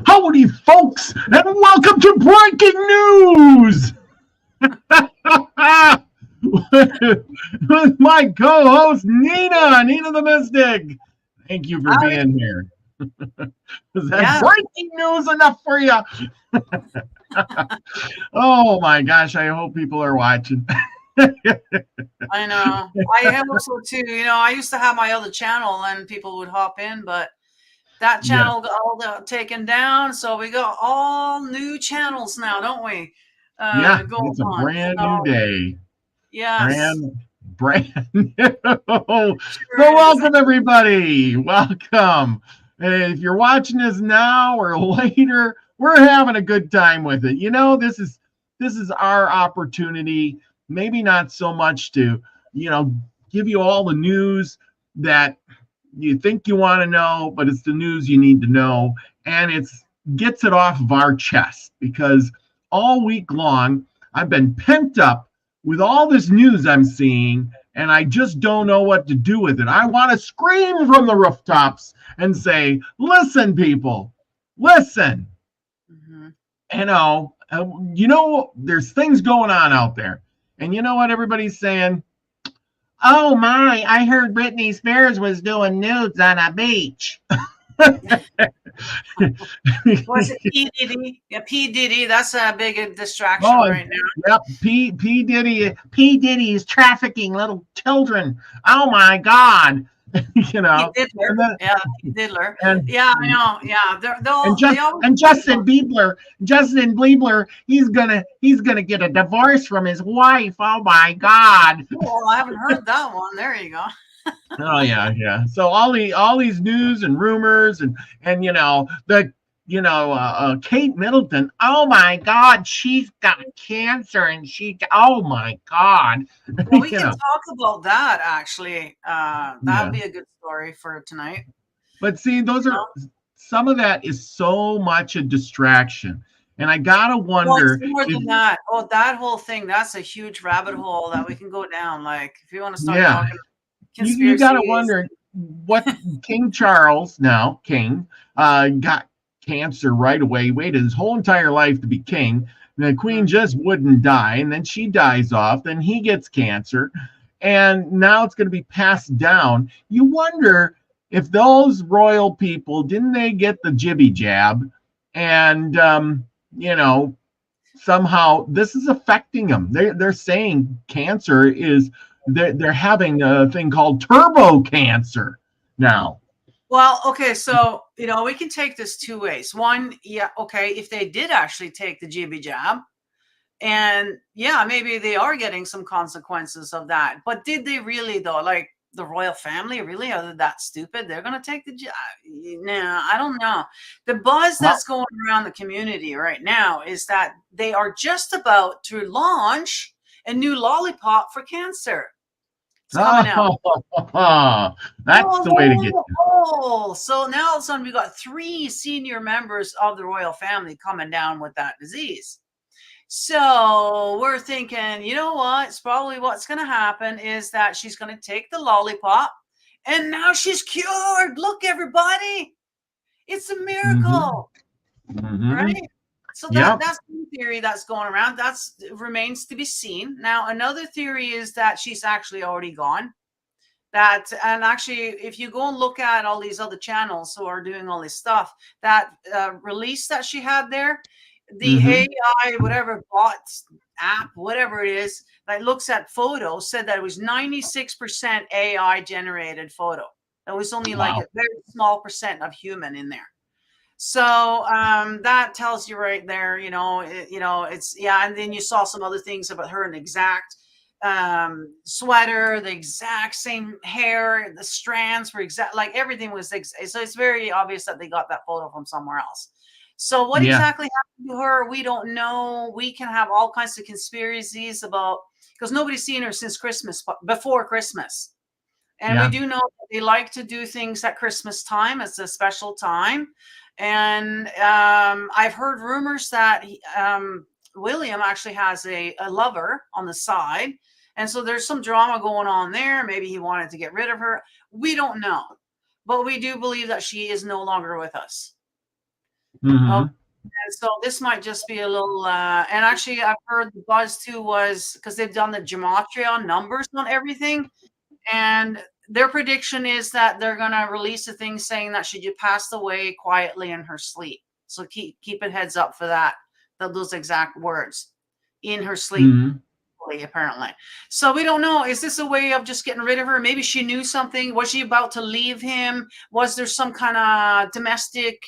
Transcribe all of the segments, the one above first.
Howdy, folks, and welcome to Breaking News with my co-host Nina the Mystic. Thank you for Howdy. being here. Is that Yeah, breaking news enough for you? Oh my gosh, I hope people are watching. I know. I have also too. I used to have my other channel and people would hop in, but that Yes, channel got taken down. So we got all new channels now, don't we? yeah, Going it's a on. brand new So day. yes, Brand new. So sure is. welcome everybody. Welcome. If you're watching this now or later, we're having a good time with it. This is our opportunity, maybe not so much to, you know, give you all the news that you think you want to know, but it's the news you need to know. And it's gets it off of our chest because all week long I've been pent up with all this news I'm seeing, and I just don't know what to do with it. I want to scream from the rooftops and say, listen, people, listen. Mhm. There's things going on out there. And you know what everybody's saying? Oh my, I heard Britney Spears was doing nudes on a beach. Was it P Diddy? Yeah, P Diddy. That's a big distraction Oh, right now. yep. P Diddy is trafficking little children. Oh my God. you Pete know, Diddler. and then Yeah, Pete Diddler. and Yeah, I know. Yeah, they always and do something. Justin Bieber, he's gonna get a divorce from his wife. Oh my God. Oh, I haven't heard that one. There you go. Oh yeah, yeah. So all these news and rumors and Kate Middleton. Oh my God, she's got cancer and oh my God, Well, we you can know. talk about that actually. That would Yeah. be a good story for tonight. But see, those You are know? some of that is so much a distraction, and I gotta Well, it's wonder more if than that. Oh, that whole thing, that's a huge rabbit hole that we can go down. Like, if you want to start yeah, talking you gotta conspiracies. wonder what King Charles, now king, got cancer right away. He waited his whole entire life to be king. And the queen Mhm. just wouldn't die, and then she dies off. Then he gets cancer, and now it's going to be passed down. You wonder if those royal people didn't they get the jibby jab, and you know somehow this is affecting them. They're saying cancer is they're having a thing called turbo cancer now. Well, okay, so we can take this two ways. One, yeah, okay, if they did actually take the jibby jab, and yeah, maybe they are getting some consequences of that. But did they really though? Like the royal family really are they that stupid? They're gonna take the jab? Nah, I don't know. The buzz Well, that's going around the community right now is that they are just about to launch a new lollipop for cancer. It's coming out. that's the way to get you. So now all of a sudden we got three senior members of the royal family coming down with that disease. So we're thinking, you know what? It's probably what's going to happen is that she's going to take the lollipop and now she's cured. Look, everybody, it's a Mm-hmm. miracle, Mm-hmm. right? So Yep. that's one theory that's going around. That's remains to be seen. Now, another theory is that she's actually already gone. And actually, if you go and look at all these other channels who are doing all this stuff, that release that she had there, the Mm-hmm. AI, whatever bot app, whatever it is, that looks at photos, said that it was 96% AI generated photo. There was only like Wow. a very small percent of human in there. So that tells you right there, it's yeah. And then you saw some other things about her, an exact sweater, the exact same hair, the strands were exact, like everything was so it's very obvious that they got that photo from somewhere else. So what Yeah. exactly happened to her, we don't know. We can have all kinds of conspiracies about, because nobody's seen her since Christmas, before Christmas. And we Yeah. do know that they like to do things at Christmas time. It's a special time. And I've heard rumors that William actually has a lover on the side. And so there's some drama going on there. Maybe he wanted to get rid of her. We don't know. But we do believe that she is no longer with us. Oh, Mm-hmm. and so this might just be a little, and actually I've heard the buzz too was because they've done the gematria numbers on everything. And their prediction is that they're going to release a thing saying that she just passed away quietly in her sleep. So keep it heads up for that. Those exact words, in her sleep, Mm-hmm. apparently. So we don't know. Is this a way of just getting rid of her? Maybe she knew something. Was she about to leave him? Was there some kind of domestic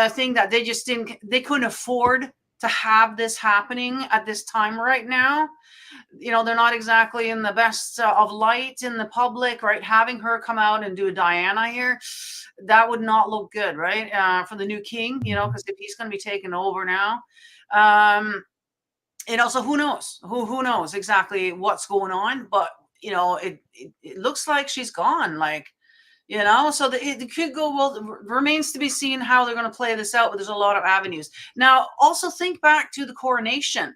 thing that they couldn't afford to have this happening at this time right now? They're not exactly in the best of light in the public, right? Having her come out and do a Diana here, that would not look good, right? For the new king, because if he's going to be taken over now, and also who knows who knows exactly what's going on, but it looks like she's gone, like, so it could go well. Remains to be seen how they're going to play this out, but there's a lot of avenues. Now also think back to the coronation.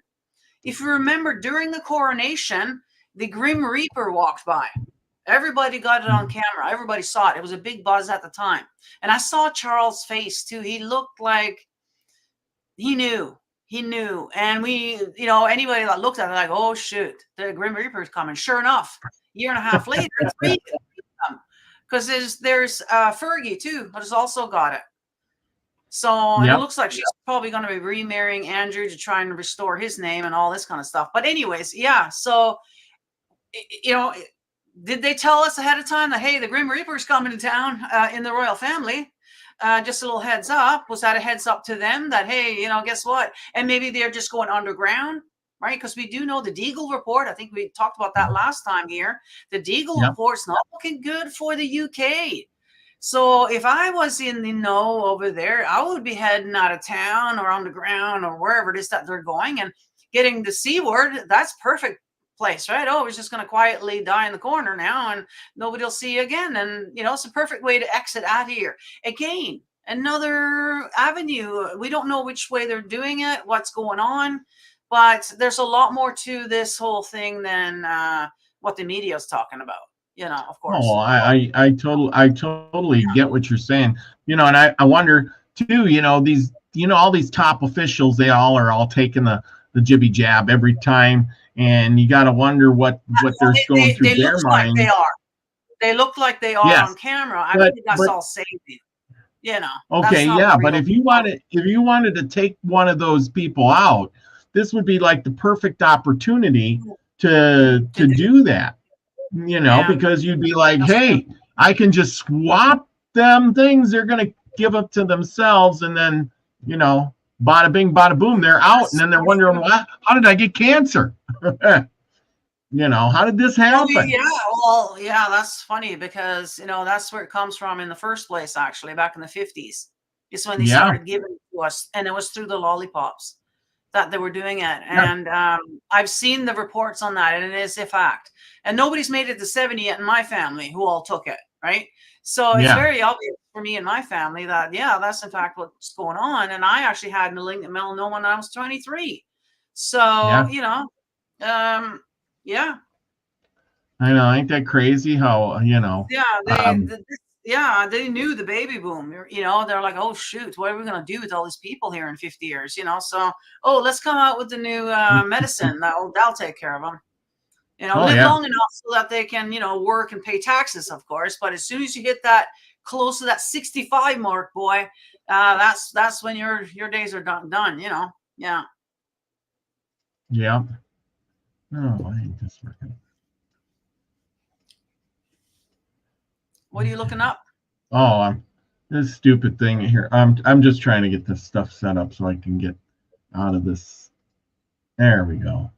If you remember, during the coronation, the Grim Reaper walked by. Everybody got it on camera. Everybody saw it. It was a big buzz at the time. And I saw Charles' face too. He looked like he knew. He knew. And anybody that looked at it like, oh, shoot, the Grim Reaper is coming. Sure enough, year and a half later, three of them. Because there's Fergie too, who's also got it. So, and it looks like she's probably going to be remarrying Andrew to try and restore his name and all this kind of stuff. But anyways, yeah. So, did they tell us ahead of time that, hey, the Grim Reaper's coming to town in the royal family? Just a little heads up. Was that a heads up to them that, hey, guess what? And maybe they're just going underground, right? Because we do know the Deagle report. I think we talked about that last time here. The Deagle report's not looking good for the UK. So if I was in the know over there, I would be heading out of town or on the ground or wherever it is that they're going and getting the C word. That's perfect place, right? Oh, we're just going to quietly die in the corner now and nobody will see you again. And, it's a perfect way to exit out of here. Again, another avenue. We don't know which way they're doing it, what's going on, but there's a lot more to this whole thing than what the media is talking about. Of course. Oh, I totally get what you're saying. And I wonder too, these, all these top officials, they all taking the jibby jab every time. And you got to wonder what they're going through their mind. They look like they are on camera. I think that's all saving. Okay, yeah, but if you wanted to take one of those people out, this would be like the perfect opportunity to do that. Because you'd be like, hey, I can just swap them things. They're going to give up to themselves. And then, bada bing, bada boom, they're out. And then they're wondering, well, how did I get cancer? How did this happen? Yeah, that's funny because, that's where it comes from in the first place, actually, back in the 50s. It's when they started giving it to us. And it was through the lollipops that they were doing it. And I've seen the reports on that, and it is a fact. And nobody's made it to 70 yet in my family who all took it, right? So it's very obvious for me and my family that, that's in fact what's going on. And I actually had malignant melanoma when I was 23. So, I know, ain't that crazy how, they knew the baby boom. They're like, oh, shoot, what are we going to do with all these people here in 50 years? So, let's come out with the new medicine. That'll take care of them. Live long enough so that they can, work and pay taxes, of course. But as soon as you get that close to that 65 mark, boy, that's when your days are done. Yeah. Yeah. Oh, I hate this working. What are you looking up? Oh, this stupid thing here. I'm just trying to get this stuff set up so I can get out of this. There we go.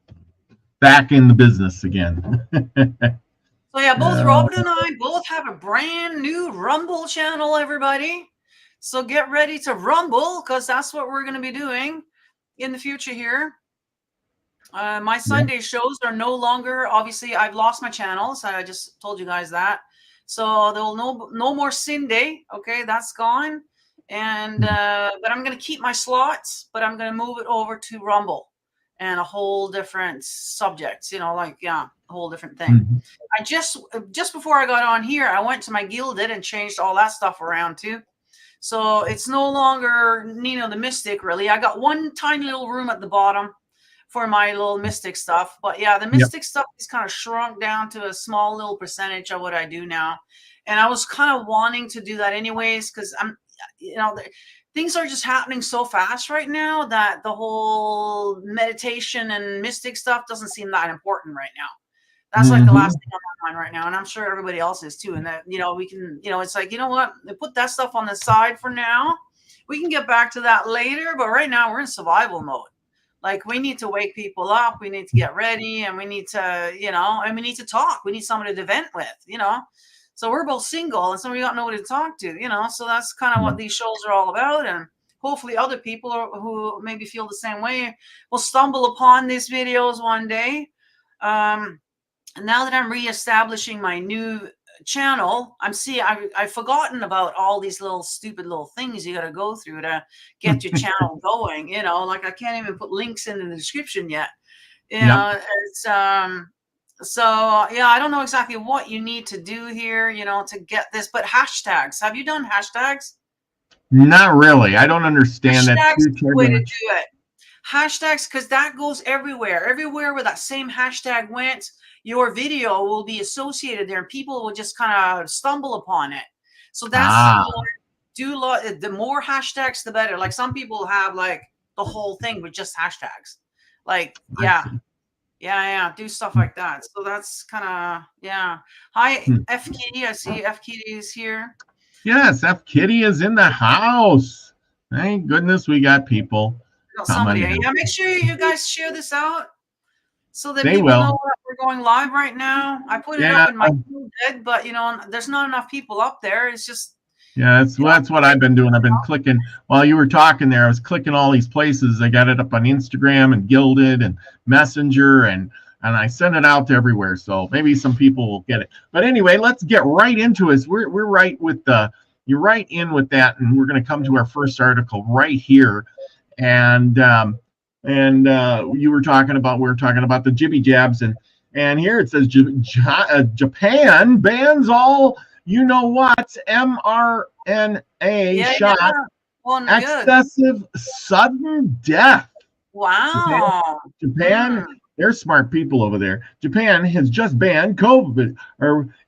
Back in the business again. So yeah, both Robin and I both have a brand new Rumble channel, everybody. So get ready to rumble because that's what we're going to be doing in the future here. My Sunday shows are no longer, obviously, I've lost my channels. I just told you guys that. So there will no more Sunday. Okay, that's gone. And but I'm going to keep my slots, but I'm going to move it over to Rumble and a whole different subject, a whole different thing. I just before I got on here, I went to my Gilded and changed all that stuff around too. So it's no longer, the Mystic really. I got one tiny little room at the bottom for my little Mystic stuff. But yeah, the Mystic stuff is kind of shrunk down to a small little percentage of what I do now. And I was kind of wanting to do that anyways, because I'm, things are just happening so fast right now that the whole meditation and Mystic stuff doesn't seem that important right now. That's like the last thing on my mind right now. And I'm sure everybody else is too. And that, we can, it's like, you know what, put that stuff on the side for now. We can get back to that later. But right now we're in survival mode. Like, we need to wake people up. We need to get ready, and we need to, and we need to talk. We need somebody to vent with, So we're both single, and so we got nobody to talk to, So that's kind of what these shows are all about. And hopefully other people who maybe feel the same way will stumble upon these videos one day. And now that I'm reestablishing my new channel, I've forgotten about all these little stupid little things you got to go through to get your channel going. Like I can't even put links in the description yet. It's so yeah, I don't know exactly what you need to do here, to get this. But hashtags, have you done hashtags? Not really. I don't understand that. Hashtags is the way to do it. Hashtags, because that goes everywhere. Everywhere where that same hashtag went, your video will be associated there, and people will just kind of stumble upon it. So that's the more hashtags, the better. Like, some people have like the whole thing with just hashtags. Like, do stuff like that. So that's kind of Hi, F Kitty. I see F Kitty is here. Yes, F Kitty is in the house. Thank goodness we got people. Somebody, make sure you guys share this out so that people know that we're going live right now. I put it up in my bed, but there's not enough people up there. It's just that's what I've been doing. I've been clicking while you were talking there. I was clicking all these places. I got it up on Instagram and Gilded and Messenger, and I sent it out to everywhere. So maybe some people will get it. But anyway, let's get right into it. We're right with you're right in with that, and we're going to come to our first article right here. And we were talking about the jibby jabs, and here it says Japan bans all mRNA shots. Excessive sudden death. Wow. Japan, they're smart people over there. Japan has just banned COVID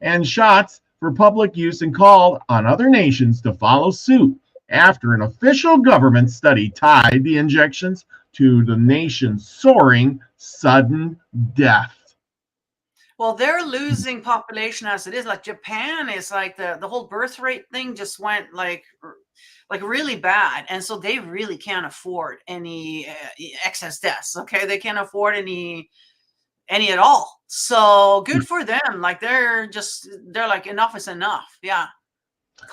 and shots for public use and called on other nations to follow suit after an official government study tied the injections to the nation's soaring sudden death. Well, they're losing population as it is. Like, Japan is like the whole birth rate thing just went like really bad. And so they really can't afford any excess deaths. Okay. They can't afford any at all. So good for them. Like, they're like, enough is enough. Yeah.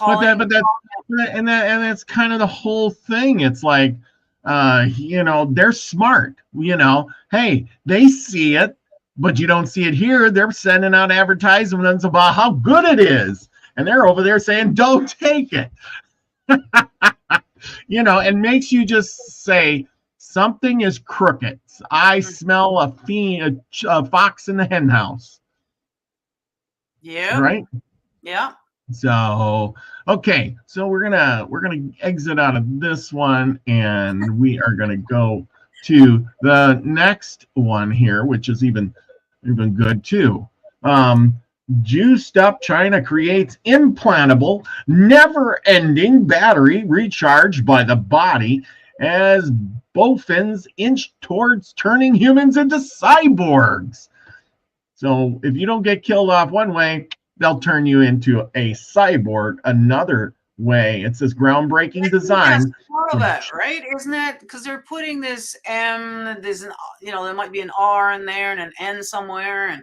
And that's kind of the whole thing. It's like, they're smart, hey, they see it, but you don't see it here. They're sending out advertisements about how good it is. And they're over there saying, don't take it, and makes you just say something is crooked. I smell a fox in the hen house. Yeah. Right. Yeah. So, okay, so we're gonna exit out of this one, and we are gonna go to the next one here, which is even good too. Juiced up China creates implantable, never-ending battery recharged by the body as bofins inch towards turning humans into cyborgs. So if you don't get killed off one way, they'll turn you into a cyborg another way. It says groundbreaking design. That's part of it, right? Isn't it? Because they're putting this there might be an R in there and an N somewhere, and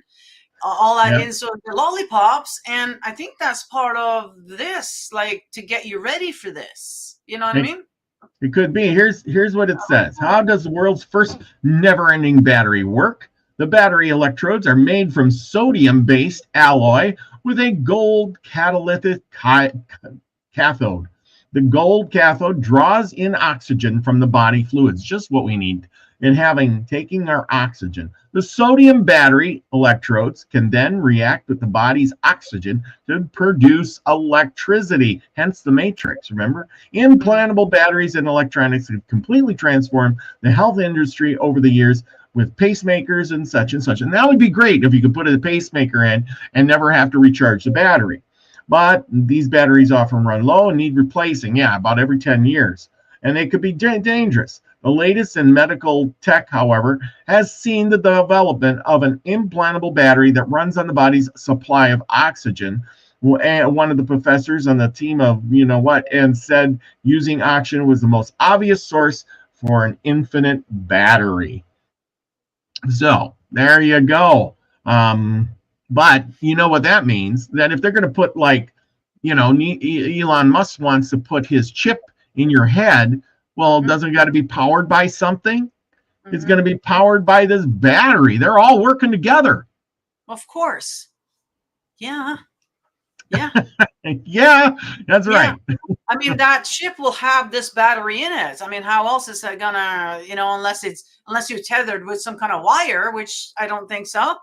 all that in. So the lollipops, and I think that's part of this, like, to get you ready for this. You know what I mean? It could be. Here's what it says. How does the world's first never-ending battery work? The battery electrodes are made from sodium-based alloy with a gold catalytic cathode. The gold cathode draws in oxygen from the body fluids, just what we need, and taking our oxygen. The sodium battery electrodes can then react with the body's oxygen to produce electricity, hence the matrix, remember? Implantable batteries and electronics have completely transformed the health industry over the years with pacemakers and such and such. And that would be great if you could put a pacemaker in and never have to recharge the battery. But these batteries often run low and need replacing, about every 10 years. And they could be dangerous. The latest in medical tech, however, has seen the development of an implantable battery that runs on the body's supply of oxygen. And one of the professors on the team of, and said using oxygen was the most obvious source for an infinite battery. So there you go. But you know what that means? That if they're going to put Elon Musk wants to put his chip in your head, well, doesn't it got to be powered by something? Mm-hmm. It's going to be powered by this battery. They're all working together. Of course. Yeah. Yeah. Yeah, that's right. I mean, that chip will have this battery in it. I mean, how else is it gonna, unless you're tethered with some kind of wire, which I don't think so,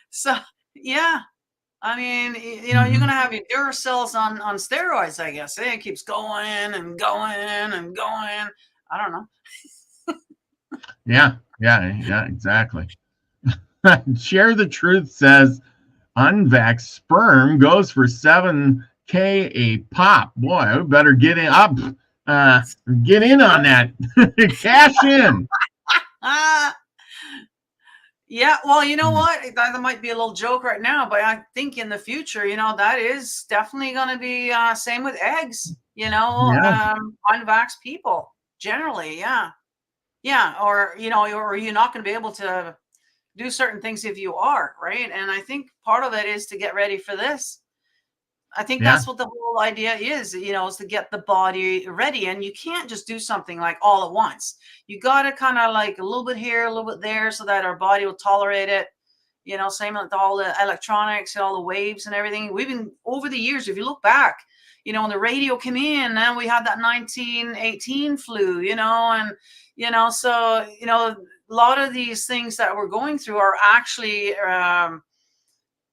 So yeah. I mean, you're gonna have your Duracells on steroids, I guess. It keeps going and going and going. I don't know. Yeah, exactly. Share the Truth says unvaxxed sperm goes for $7,000 a pop. Boy, we better get in on that. Cash in. Yeah, well, you know what? That might be a little joke right now, but I think in the future, that is definitely going to be same with eggs. Unvaxxed people generally, yeah, or or you're not going to be able to do certain things if you are, right? And I think part of it is to get ready for this. I think that's what the whole idea is, is to get the body ready. And you can't just do something like all at once. You got to kind of like a little bit here, a little bit there so that our body will tolerate it. Same with all the electronics and all the waves and everything. We've been over the years, if you look back, when the radio came in, and we had that 1918 flu, so, a lot of these things that we're going through are actually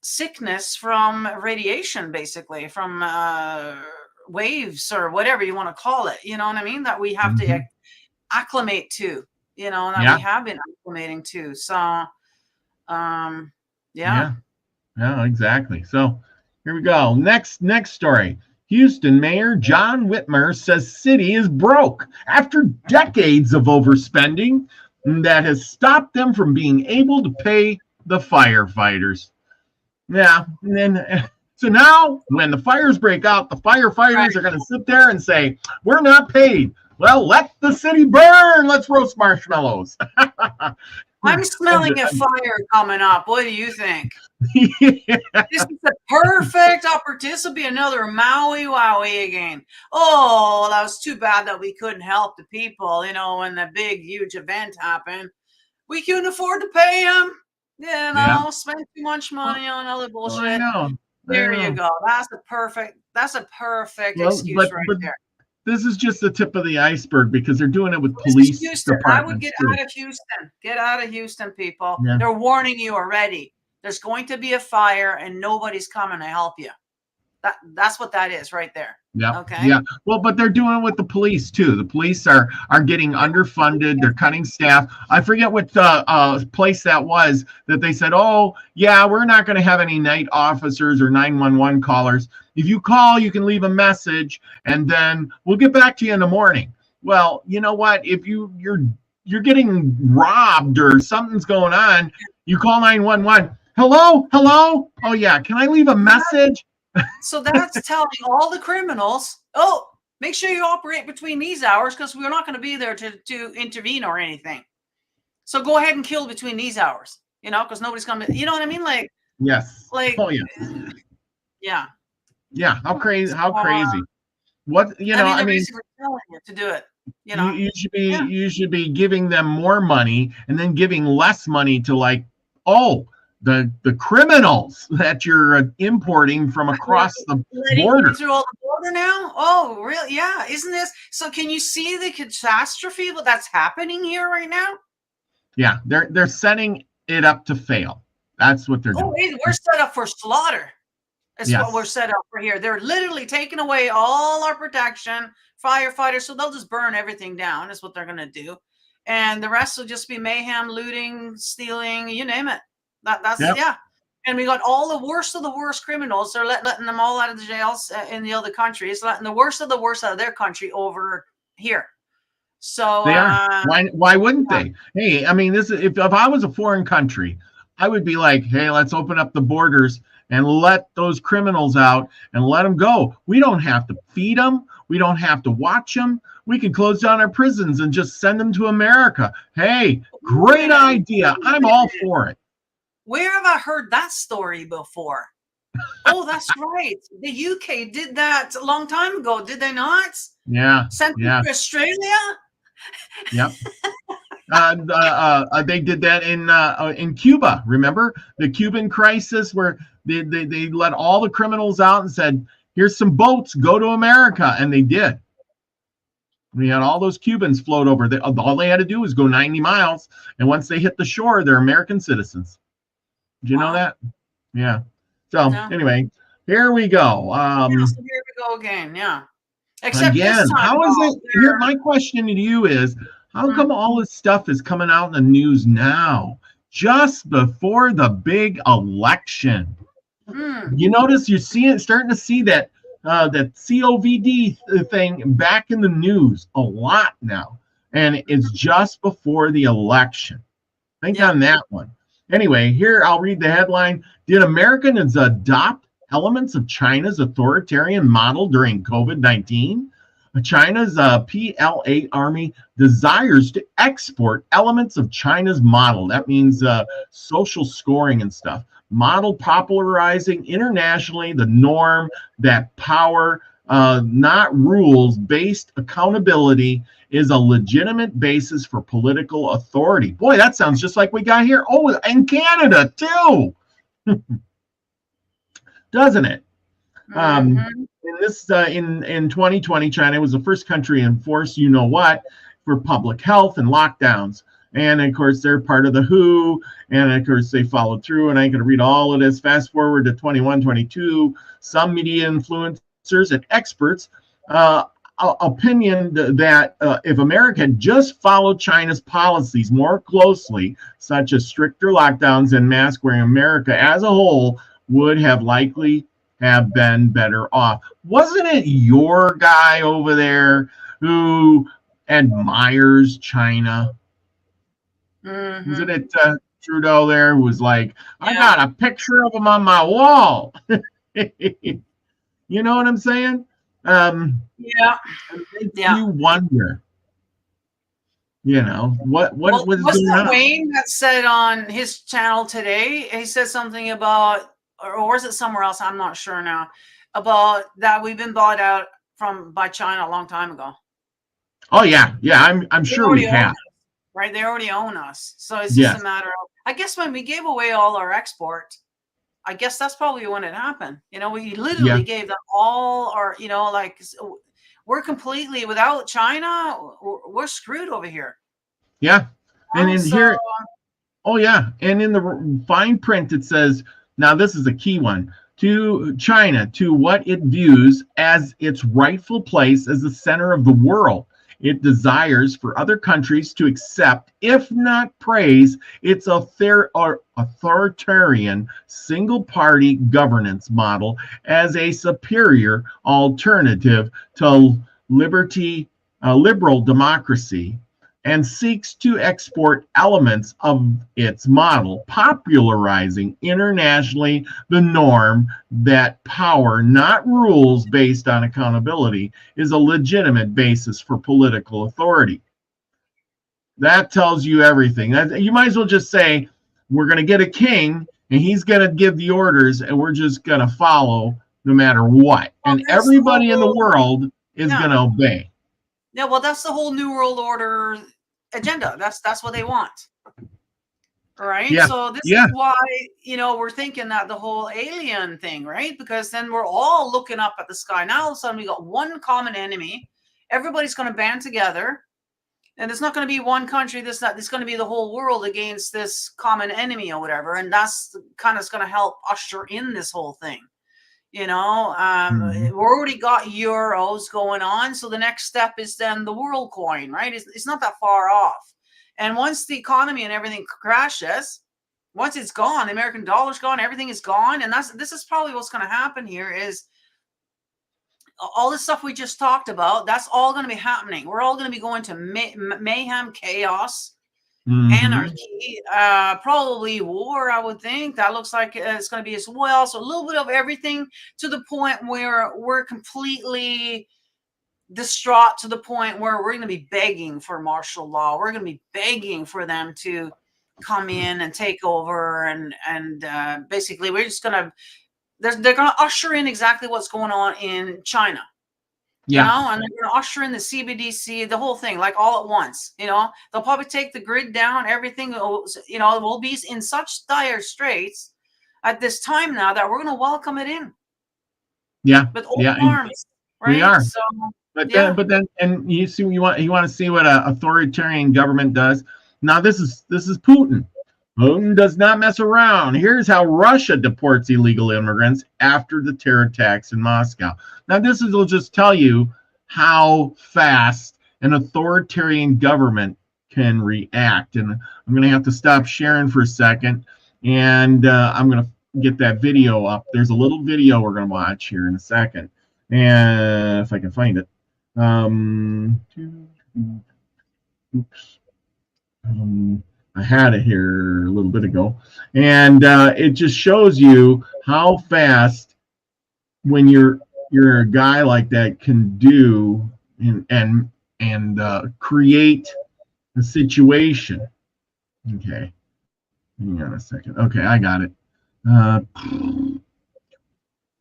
sickness from radiation, basically from waves or whatever you want to call it, you know what I mean, that we have to acclimate to, we have been acclimating to. So yeah, exactly. So here we go. Next story. Houston Mayor John Whitmer says city is broke after decades of overspending that has stopped them from being able to pay the firefighters. Yeah, and then so now when the fires break out, the firefighters are going to sit there and say, "We're not paid." Well, let the city burn. Let's roast marshmallows. I'm smelling a fire coming up. What do you think? This is the perfect opportunity. This will be another Maui Wowie again. Oh, that was too bad that we couldn't help the people, when the big, huge event happened. We couldn't afford to pay them. Spend too much money on other bullshit. I know. There you go. That's a perfect excuse right there. This is just the tip of the iceberg because they're doing it with police departments. I would get out of Houston. Get out of Houston, people. Yeah. They're warning you already. There's going to be a fire and nobody's coming to help you. That's what that is right there. Yeah. Okay. Yeah. Well, but they're doing it with the police too. The police are getting underfunded. They're cutting staff. I forget what place that was that they said, "Oh, yeah, we're not going to have any night officers or 911 callers. If you call, you can leave a message, and then we'll get back to you in the morning." Well, you know what? If you're getting robbed or something's going on, you call 911. Hello. Oh yeah, can I leave a message? So that's telling all the criminals, make sure you operate between these hours because we're not going to be there to intervene or anything. So go ahead and kill between these hours, because nobody's going to, you know what I mean? Like, yes. Like, oh, yeah. Yeah. Yeah. How crazy. What, I mean, telling you to do it. You should be giving them more money and then giving less money to the criminals that you're importing from across the border. Through all the order now? Oh, really? Yeah. Isn't this? So can you see the catastrophe that's happening here right now? Yeah, they're setting it up to fail. That's what they're Oh, doing. we're set up for slaughter. That's what we're Yes. set up for here. They're literally taking away all our protection, firefighters, so they'll just burn everything down, is what they're going to do. And the rest will just be mayhem, looting, stealing, you name it. That's, Yep. yeah. And we got all the worst of the worst criminals. They're letting them all out of the jails in the other countries, letting the worst of the worst out of their country over here. So They are. Why wouldn't they? Hey, I mean, this if I was a foreign country, I would be like, hey, let's open up the borders and let those criminals out and let them go. We don't have to feed them. We don't have to watch them. We can close down our prisons and just send them to America. Hey, great idea. I'm all for it. Where have I heard that story before? Oh, that's right. The UK did that a long time ago, did they not? Yeah. Sent them to Australia? Yep. They did that in Cuba. Remember the Cuban crisis, where they let all the criminals out and said, "Here's some boats, go to America," and they did. We had all those Cubans float over. All they had to do was go 90 miles, and once they hit the shore, they're American citizens. Did you know that? Yeah. So anyway, here we go. So here we go again. Yeah. Except again, this time, how is it? Here, my question to you is, how come all this stuff is coming out in the news now, just before the big election? You notice you're starting to see that that COVID thing back in the news a lot now, and it's just before the election. Think on that one. Anyway, here I'll read the headline. Did Americans adopt elements of China's authoritarian model during COVID-19? China's PLA army desires to export elements of China's model. That means social scoring and stuff. Model popularizing internationally the norm that power, not rules-based accountability is a legitimate basis for political authority. Boy, that sounds just like we got here. Oh, in Canada too. Doesn't it? In 2020, China was the first country to enforce for public health and lockdowns. And of course, they're part of the WHO, and of course, they followed through. And I ain't going to read all of this. Fast forward to 21-22, some media influencers and experts opinion that if America had just followed China's policies more closely, such as stricter lockdowns and mask wearing, America as a whole would have likely have been better off. Wasn't it your guy over there who admires China? Isn't it Trudeau there who was like, I got a picture of him on my wall? You know what I'm saying? Yeah. You wonder, what was going on? Wayne that said on his channel today, he said something about, or was it somewhere else? I'm not sure now, about that we've been bought out by China a long time ago. Oh yeah. I'm sure we have. Right, they already own us, so it's just a matter of. I guess when we gave away all our export, I guess that's probably when it happened. We literally gave them all our. We're completely without China. We're screwed over here. Yeah, and here. Oh yeah, and in the fine print it says. Now this is a key one. To China, to what it views as its rightful place as the center of the world. It desires for other countries to accept, if not praise, its authoritarian single-party governance model as a superior alternative to liberal democracy, and seeks to export elements of its model, popularizing internationally the norm that power, not rules based on accountability, is a legitimate basis for political authority. That tells you everything. You might as well just say, we're going to get a king, and he's going to give the orders, and we're just going to follow no matter what. And everybody in the world is going to obey. Yeah, well, that's the whole New World Order agenda. That's what they want. right? Yeah. So this Yeah. is why, we're thinking that the whole alien thing, right? Because then we're all looking up at the sky. Now all of a sudden we got one common enemy. Everybody's going to band together, and it's not going to be one country. It's going to be the whole world against this common enemy or whatever. And that's kind of going to help usher in this whole thing. We've already got euros going on. So the next step is then the world coin, right? It's not that far off. And once the economy and everything crashes, once it's gone, the American dollar's gone, everything is gone. And this is probably what's going to happen here is all this stuff we just talked about. That's all going to be happening. We're all going to be going to mayhem, chaos, anarchy, probably war, I would think. That looks like it's going to be as well. So a little bit of everything, to the point where we're completely distraught, to the point where we're going to be begging for martial law. We're going to be begging for them to come in and take over, and basically we're just going to they're going to usher in exactly what's going on in China. Yeah. And they're going to usher in the CBDC, the whole thing, like all at once. They'll probably take the grid down, everything. We'll be in such dire straits at this time now that we're going to welcome it in. Yeah. With open arms, right? We are. So, but then, and you see, you want to see what an authoritarian government does. Now, this is Putin. Putin does not mess around. Here's how Russia deports illegal immigrants after the terror attacks in Moscow. Now, will just tell you how fast an authoritarian government can react. And I'm going to have to stop sharing for a second, and I'm going to get that video up. There's a little video we're going to watch here in a second, and if I can find it. I had it here a little bit ago, and it just shows you how fast, when you're a guy like that, can do and create a situation. Okay, hang on a second. Okay, I got it. A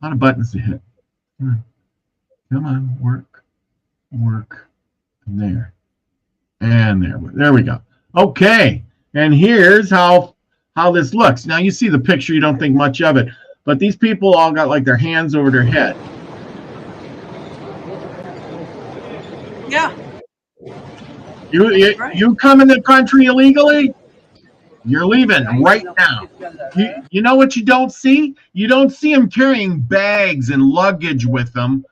lot of buttons to hit. Come on, work, and there we go. Okay, and here's how this looks. Now you see the picture, you don't think much of it, but these people all got like their hands over their head. Yeah. You come in the country illegally, you're leaving right now. You know what you don't see? You don't see them carrying bags and luggage with them.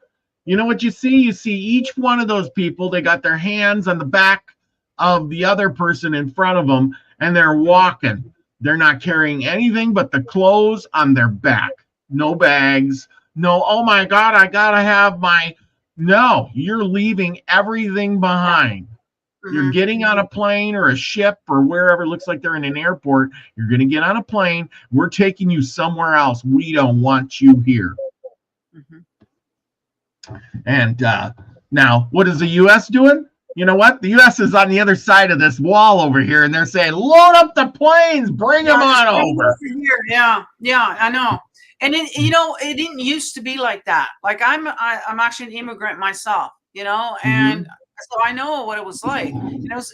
You know what you see? You see each one of those people, they got their hands on the back of the other person in front of them, and they're walking. They're not carrying anything but the clothes on their back. No bags. No, oh my God, I gotta have my... No, you're leaving everything behind. You're getting on a plane or a ship or wherever. It looks like they're in an airport. You're going to get on a plane. We're taking you somewhere else. We don't want you here. And now, what is the U.S. doing? You know what? The U.S. is on the other side of this wall over here, and they're saying, load up the planes. Bring them on over. Yeah, I know. And it didn't used to be like that. Like I'm actually an immigrant myself, and so I know what it was like. It was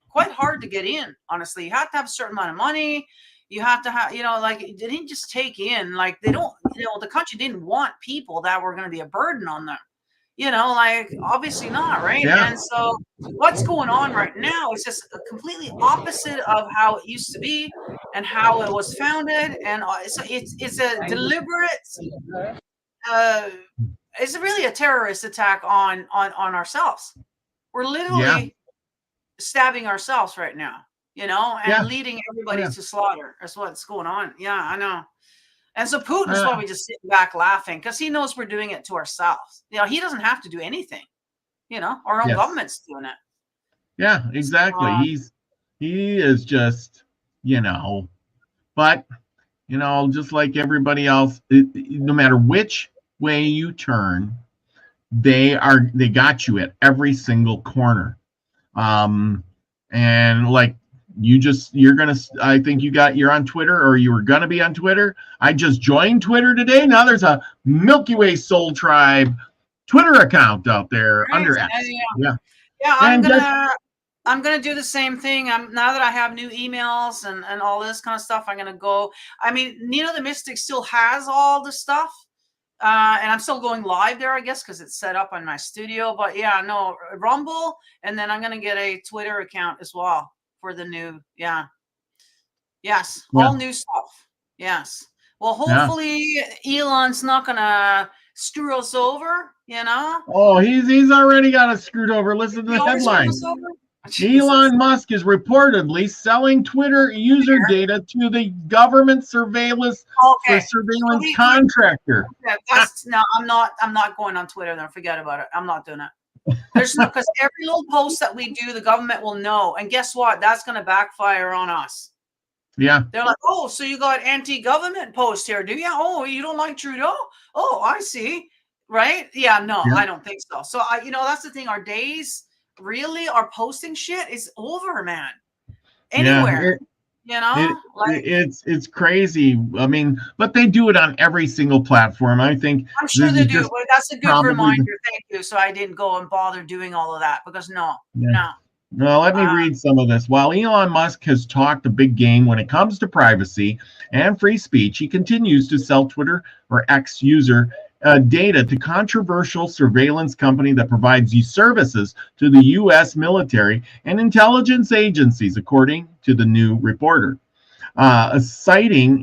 quite hard to get in, honestly. You have to have a certain amount of money. You have to have, like, they didn't just take in, like, they don't, the country didn't want people that were going to be a burden on them. Like, obviously not, right? Yeah. And so what's going on right now is just completely opposite of how it used to be and how it was founded. And so it's a deliberate, it's really a terrorist attack on ourselves. We're literally stabbing ourselves right now, and leading everybody to slaughter. That's what's going on. Yeah, I know. And so Putin's probably just sitting back laughing because he knows we're doing it to ourselves. He doesn't have to do anything. Our own government's doing it. Yeah, exactly. He is just, but, just like everybody else, no matter which way you turn, they got you at every single corner. And like I think you're on Twitter, or you were going to be on Twitter. I just joined Twitter today. Now there's a Milky Way Soul Tribe Twitter account out there under X. Yeah, I'm gonna I'm going to do the same thing. Now that I have new emails and all this kind of stuff, I'm going to go. I mean, Nino the Mystic still has all the stuff. And I'm still going live there, I guess, because it's set up on my studio. But yeah, no, Rumble. And then I'm going to get a Twitter account as well for the new. Yeah. Yes. Yeah. All new stuff. Yes. Well, Yeah. hopefully Elon's not going to screw us over, you know? Oh, he's already got us screwed over. Listen to He the always screws headline. us over? Jesus. Elon Musk is reportedly selling Twitter user data to the government surveillance Okay. surveillance contractor. Yeah, no, I'm not going on Twitter then. Forget about it. I'm not doing it. There's no, because every little post that we do, the government will know. And guess what? That's going to backfire on us. Yeah. They're like, oh, so you got anti-government posts here, do you? Oh, you don't like Trudeau? Oh, I see. Right? Yeah, no, Yeah. I don't think so. So, that's the thing. Our days, really, our posting shit is over, man. Anywhere. It's crazy. I mean, but they do it on every single platform. I think I'm sure they do, but that's a good reminder. Thank you. So I didn't go and bother doing all of that because no. Well, let me read some of this. While Elon Musk has talked a big game when it comes to privacy and free speech, he continues to sell Twitter or X user data to controversial surveillance company that provides these services to the U.S. military and intelligence agencies, according to the new reporter. Citing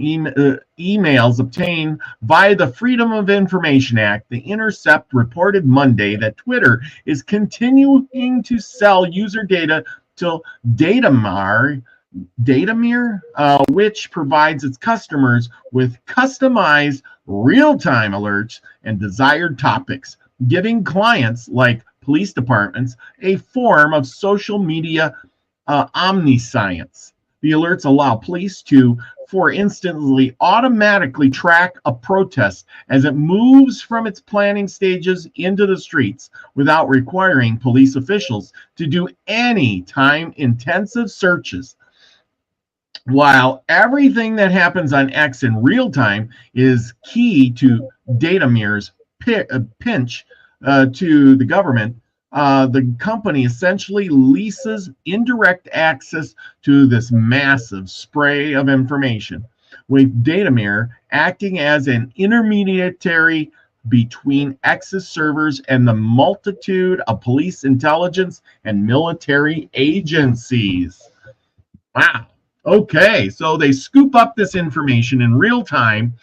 emails obtained by the Freedom of Information Act, The Intercept reported Monday that Twitter is continuing to sell user data to Datamir, which provides its customers with customized real-time alerts and desired topics, giving clients like police departments a form of social media omniscience. The alerts allow police to, for instance, automatically track a protest as it moves from its planning stages into the streets without requiring police officials to do any time-intensive searches. While everything that happens on X in real time is key to Datamir's pinch to the government, the company essentially leases indirect access to this massive spray of information, with Datamir acting as an intermediary between X's servers and the multitude of police intelligence and military agencies. Wow. Okay, so they scoop up this information in real time,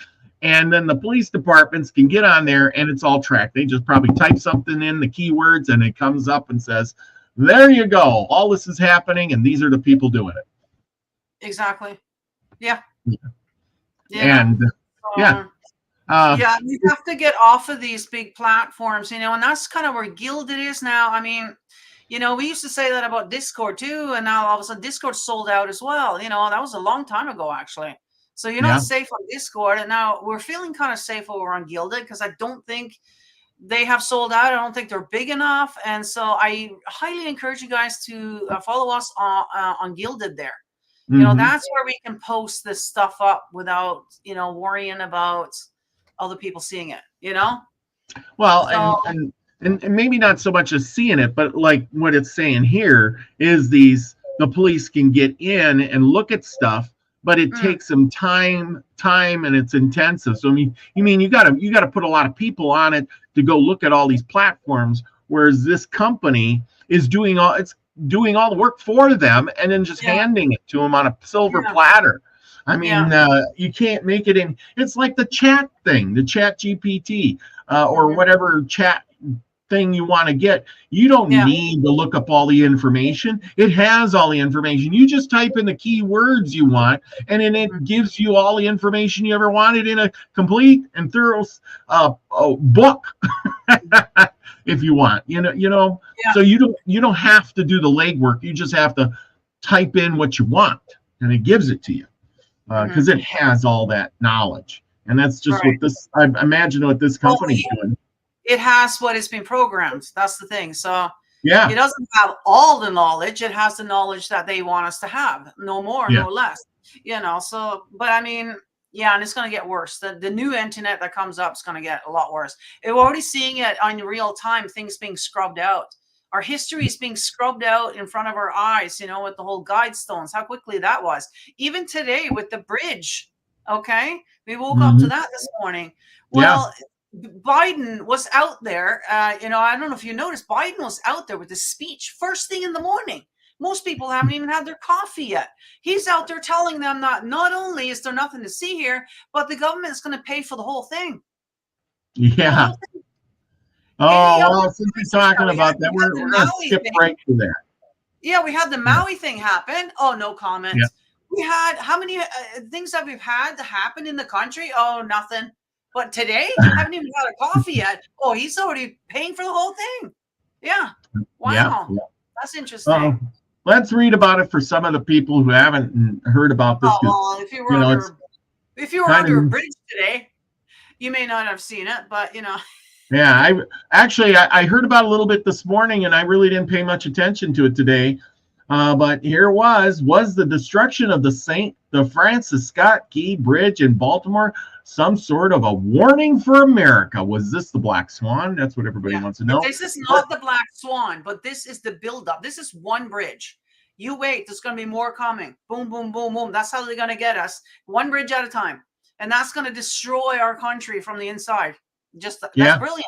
and then the police departments can get on there and it's all tracked. They just probably type something in the keywords and it comes up and says, there you go. All this is happening and these are the people doing it. Exactly. Yeah. And you have to get off of these big platforms, and that's kind of where Gilded is now. I mean, we used to say that about Discord too, and now all of a sudden Discord sold out as well. That was a long time ago, actually. So you're not safe on Discord, and now we're feeling kind of safe over on Gilded because I don't think they have sold out. I don't think they're big enough, and so I highly encourage you guys to follow us on Gilded there. That's where we can post this stuff up without worrying about other people seeing it. Well, so, and maybe not so much as seeing it, but like what it's saying here is the police can get in and look at stuff, but it takes some time and it's intensive. So you got to put a lot of people on it to go look at all these platforms, whereas this company is doing all the work for them and then just handing it to them on a silver platter. I mean, you can't make it in. It's like the chat thing, the chat GPT or whatever chat thing you want to get. You don't need to look up all the information. It has all the information. You just type in the keywords you want, and then it gives you all the information you ever wanted in a complete and thorough book. If you want, so you don't have to do the legwork. You just have to type in what you want, and it gives it to you because it has all that knowledge. And that's just what this. I imagine what this company's doing. It has what it's been programmed. That's the thing. So it doesn't have all the knowledge. It has the knowledge that they want us to have. No more, no less. So, but I mean, and it's going to get worse. The new internet that comes up is going to get a lot worse. We're already seeing it on real time, things being scrubbed out Our history is being scrubbed out in front of our eyes, with the whole guidestones, how quickly that was. Even today with the bridge, okay? We woke up to that this morning. Well, Biden was out there. I don't know if you noticed, Biden was out there with his speech first thing in the morning. Most people haven't even had their coffee yet. He's out there telling them that not only is there nothing to see here, but the government is going to pay for the whole thing. Yeah. Oh, well, since we're talking about that, we're going to skip right to there. Yeah, we had the Maui thing happen. Oh, no comment. Yeah. We had, how many things that we've had to happen in the country? Oh, nothing. But today, haven't even had a coffee yet. Oh, he's already paying for the whole thing. Yeah. Wow. Yeah. That's interesting. Let's read about it for some of the people who haven't heard about this. If you were under a bridge today, you may not have seen it, but Yeah, I heard about it a little bit this morning, and I really didn't pay much attention to it today. But here was the destruction of the Francis Scott Key Bridge in Baltimore some sort of a warning for America? Was this the Black Swan? That's what everybody wants to know. This is not the Black Swan, but this is the buildup. This is one bridge. You wait, there's going to be more coming. Boom, boom, boom, boom. That's how they're going to get us. One bridge at a time. And that's going to destroy our country from the inside. That's brilliant.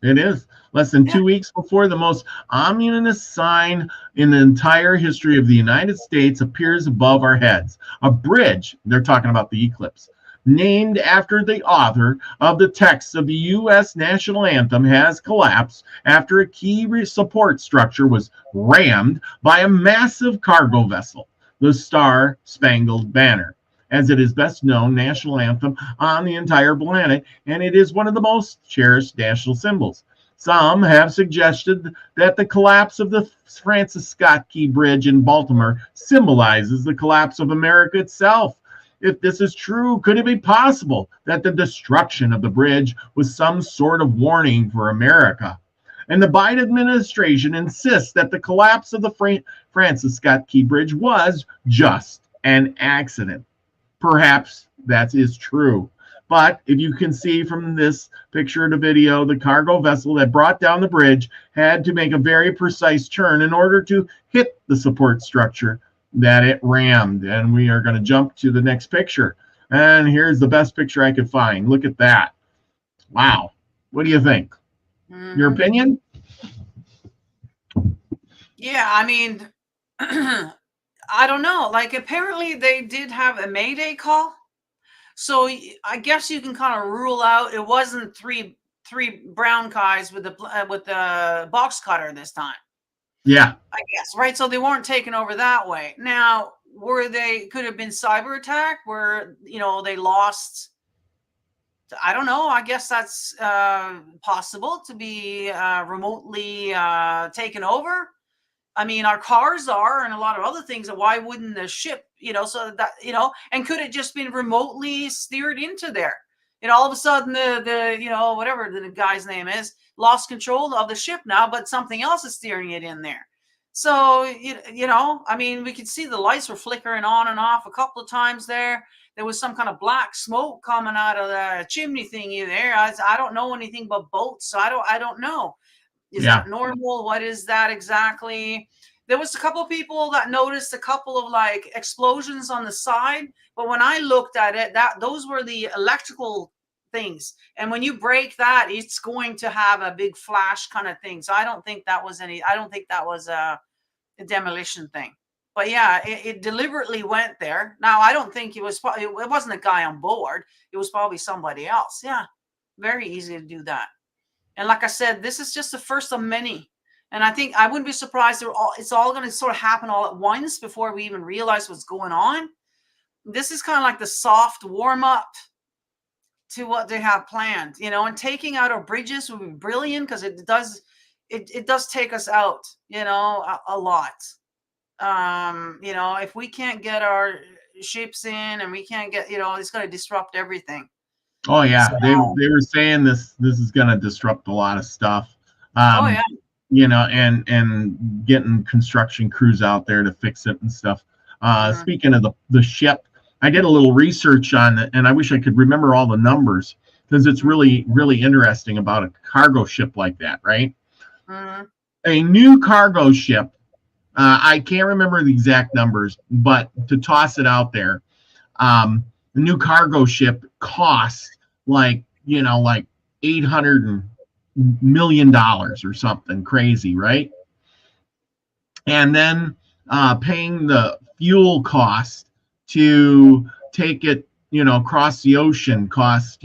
It is. Less than 2 weeks before the most ominous sign in the entire history of the United States appears above our heads. A bridge, they're talking about the eclipse, named after the author of the text of the U.S. national anthem, has collapsed after a key support structure was rammed by a massive cargo vessel, the Star Spangled Banner, as it is best known national anthem on the entire planet, and it is one of the most cherished national symbols. Some have suggested that the collapse of the Francis Scott Key Bridge in Baltimore symbolizes the collapse of America itself. If this is true, could it be possible that the destruction of the bridge was some sort of warning for America? And the Biden administration insists that the collapse of the Francis Scott Key Bridge was just an accident. Perhaps that is true. But if you can see from this picture of the video, the cargo vessel that brought down the bridge had to make a very precise turn in order to hit the support structure that it rammed. And we are going to jump to the next picture. And here's the best picture I could find. Look at that. Wow. What do you think? Your opinion? Yeah, I mean, I don't know. Like, apparently they did have a Mayday call. So I guess you can kind of rule out it wasn't three brown guys with the box cutter this time. Yeah, I guess, right? So they weren't taken over that way. Now, could have been cyber attack where they lost? I don't know. I guess that's possible to be remotely taken over. I mean, our cars are, and a lot of other things. Why wouldn't the ship, so that, and could it just been remotely steered into there? All of a sudden the whatever the guy's name is, lost control of the ship now, but something else is steering it in there. So, I mean, we could see the lights were flickering on and off a couple of times there. There was some kind of black smoke coming out of the chimney thingy there. I don't know anything about boats, so I don't know. Is that normal? What is that exactly? There was a couple of people that noticed a couple of like explosions on the side, but when I looked at it, those were the electrical things. And when you break that, it's going to have a big flash kind of thing. So I don't think that was a demolition thing. But yeah, it deliberately went there. Now I don't think it wasn't a guy on board. It was probably somebody else. Yeah, very easy to do that. And like I said, this is just the first of many. And I think I wouldn't be surprised it's all going to sort of happen all at once before we even realize what's going on. This is kind of like the soft warm up to what they have planned, and taking out our bridges would be brilliant because it does take us out, a lot. If we can't get our ships in and we can't get, it's going to disrupt everything. Oh yeah, so, they were saying this is going to disrupt a lot of stuff. And getting construction crews out there to fix it and stuff. Speaking of the ship, I did a little research on it, and I wish I could remember all the numbers because it's really, really interesting about a cargo ship like that, right? Mhm. A new cargo ship, I can't remember the exact numbers, but to toss it out there, the new cargo ship costs like, like $800 million or something crazy, right? And then paying the fuel cost to take it, across the ocean costs,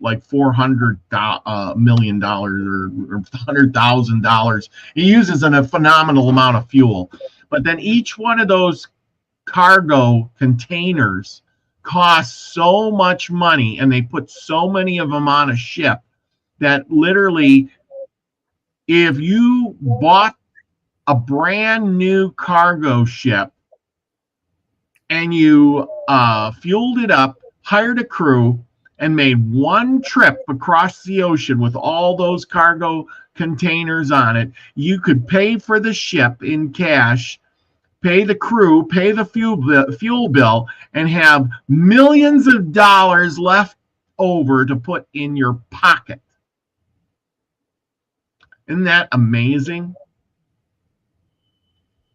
like $400 million or $100,000. It uses a phenomenal amount of fuel. But then each one of those cargo containers costs so much money, and they put so many of them on a ship that literally, if you bought a brand new cargo ship and you fueled it up, hired a crew, and made one trip across the ocean with all those cargo containers on it, you could pay for the ship in cash, pay the crew, pay the fuel bill, and have millions of dollars left over to put in your pocket. Isn't that amazing?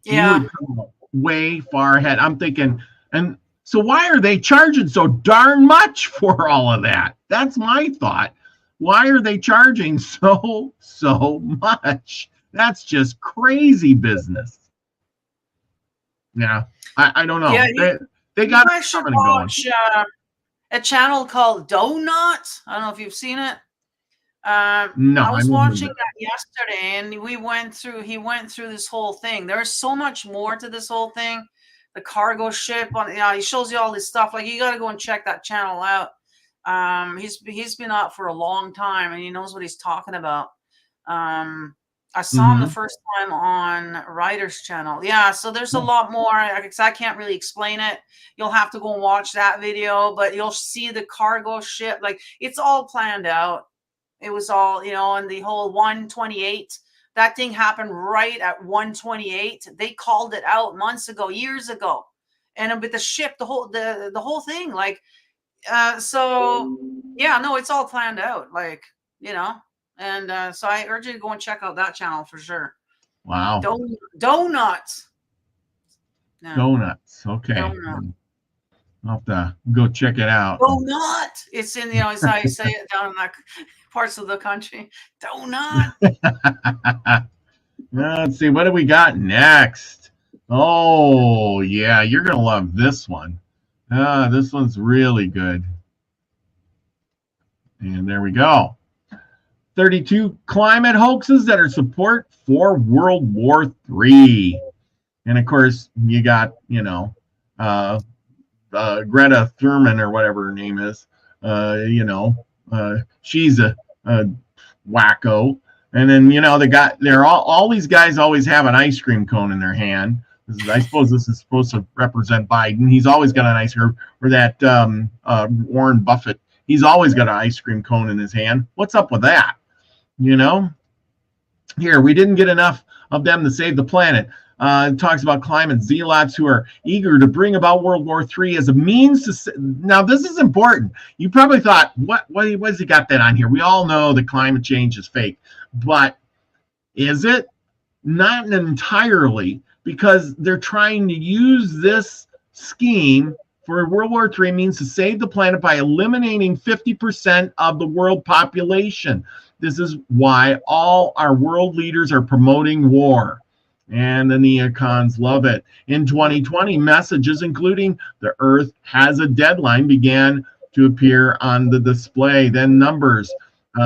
Yeah. You would come way far ahead. I'm thinking, and so why are they charging so darn much for all of that? That's my thought. Why are they charging so much? That's just crazy business. Yeah, I don't know. Yeah, they got I should something going. watch a channel called Donut. I don't know if you've seen it. No, I was I watching that yesterday, and he went through this whole thing. There's so much more to this whole thing. The cargo ship he shows you all this stuff. Like, you got to go and check that channel out. He's been out for a long time, and he knows what he's talking about. I saw him the first time on Ryder's channel. Yeah, so there's a lot more. I can't really explain it. You'll have to go and watch that video, but you'll see the cargo ship. Like, it's all planned out. It was all, and the whole 128, that thing happened right at 128. They called it out months ago, years ago. And with the ship, the whole thing, like, so yeah, no, it's all planned out, like, and so I urge you to go and check out that channel for sure. Wow. Donuts. No. Donuts. Okay. Donut. I'll have to go check it out. Donut. It's in, it's how you say it down in that parts of the country. Donut. Let's see, what do we got next? Oh, yeah, you're going to love this one. This one's really good. And there we go. 32 climate hoaxes that are support for World War III. And of course, you got, Greta Thurman, or whatever her name is. She's a wacko. And then, all these guys always have an ice cream cone in their hand. I suppose this is supposed to represent Biden. He's always got an ice cream, or that Warren Buffett. He's always got an ice cream cone in his hand. What's up with that? Here, we didn't get enough of them to save the planet. It talks about climate zealots who are eager to bring about World War III as a means to. Now, this is important. You probably thought, what has he got that on here? We all know that climate change is fake, but is it? Not entirely, because they're trying to use this scheme for World War III means to save the planet by eliminating 50% of the world population. This is why all our world leaders are promoting war. And the neocons love it. In 2020, messages including the Earth has a deadline began to appear on the display. Then numbers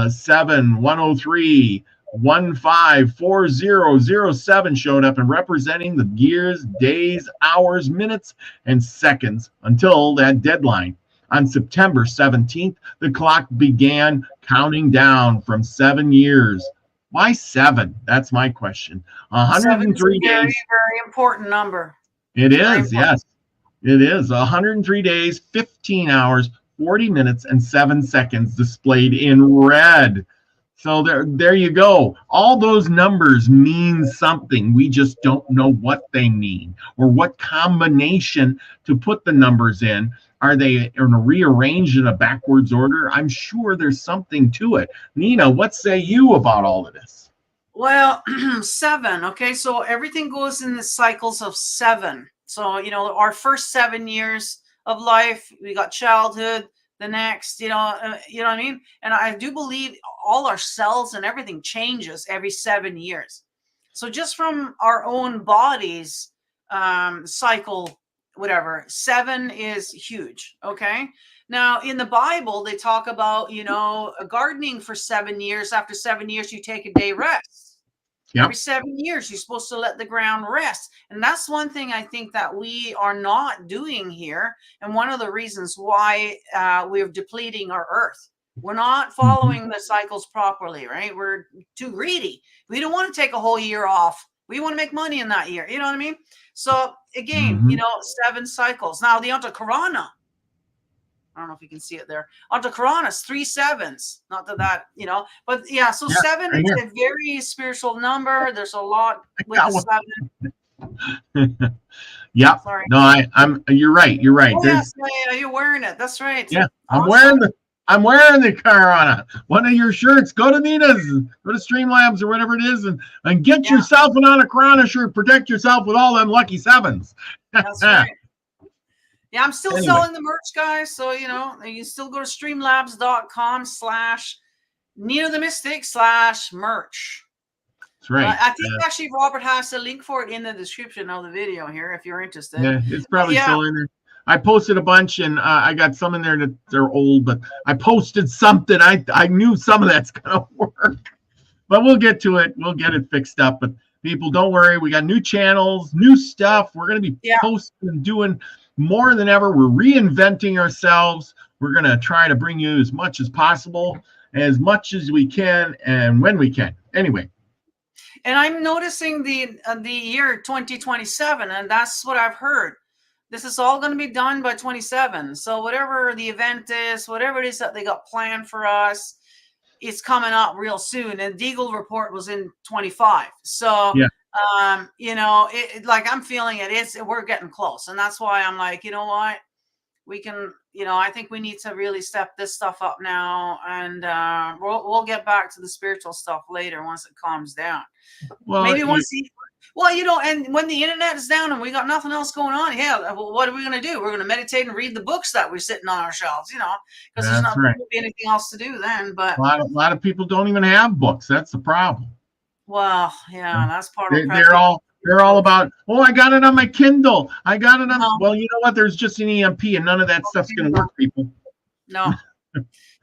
7103 154007 showed up, and representing the years, days, hours, minutes, and seconds until that deadline. On September 17th, the clock began counting down from 7 years. Why 7? That's my question. 103 days. Very, very important number. It is, yes. It is. 103 days, 15 hours, 40 minutes, and 7 seconds displayed in red. So there you go. All those numbers mean something. We just don't know what they mean, or what combination to put the numbers in. Are they rearranged in a backwards order? I'm sure there's something to it. Nina, what say you about all of this? Well, 7. Okay, so everything goes in the cycles of 7. So our first 7 years of life, we got childhood. The next, you know what I mean. And I do believe all our cells and everything changes every 7 years. So just from our own bodies, cycle, whatever, 7 is huge. Okay. Now, in the Bible, they talk about, gardening for 7 years. After 7 years, you take a day rest. Yep. Every 7 years, you're supposed to let the ground rest. And that's one thing I think that we are not doing here. And one of the reasons why we're depleting our earth. We're not following the cycles properly, right? We're too greedy. We don't want to take a whole year off. We want to make money in that year. You know what I mean? So again, 7 cycles. Now, the Antakarana, I don't know if you can see it there. Antakarana is 3 7s. Not that, but yeah. So 7 is a very spiritual number. There's a lot with the 7. Yeah. Sorry. No, you're right. You're right. Oh, yes, yeah, you're wearing it. That's right. Yeah. Awesome. I'm wearing the Karana. One of your shirts. Go to Nina's, go to Streamlabs or whatever it is, and get yourself an Antakarana shirt. Protect yourself with all them lucky 7s. That's right. Yeah, I'm still selling the merch, guys. So, you can still go to streamlabs.com/NinaTheMystic/merch. That's right. I think actually Robert has a link for it in the description of the video here if you're interested. Yeah, it's probably still in there. I posted a bunch, and I got some in there that they're old, but I posted something. I knew some of that's going to work. But we'll get to it. We'll get it fixed up. But people, don't worry. We got new channels, new stuff. We're going to be posting and doing more than ever. We're reinventing ourselves. We're going to try to bring you as much as possible, as much as we can, and when we can. Anyway. And I'm noticing the year 2027, and that's what I've heard. This is all going to be done by 27. So whatever the event is, whatever it is that they got planned for us, it's coming up real soon. And the Deagle report was in 25. So like I'm feeling it. We're getting close, and that's why I'm like, you know what, we can. I think we need to really step this stuff up now, and we'll get back to the spiritual stuff later once it calms down. Well, maybe and when the internet is down and we got nothing else going on, what are we going to do? We're going to meditate and read the books that we're sitting on our shelves, because there's not going to be anything else to do then. But a lot of people don't even have books. That's the problem. Well, yeah, that's part of they're all about, I got it on my Kindle. I got it on. Well, you know what? There's just an EMP, and none of that stuff's going to work, people. No.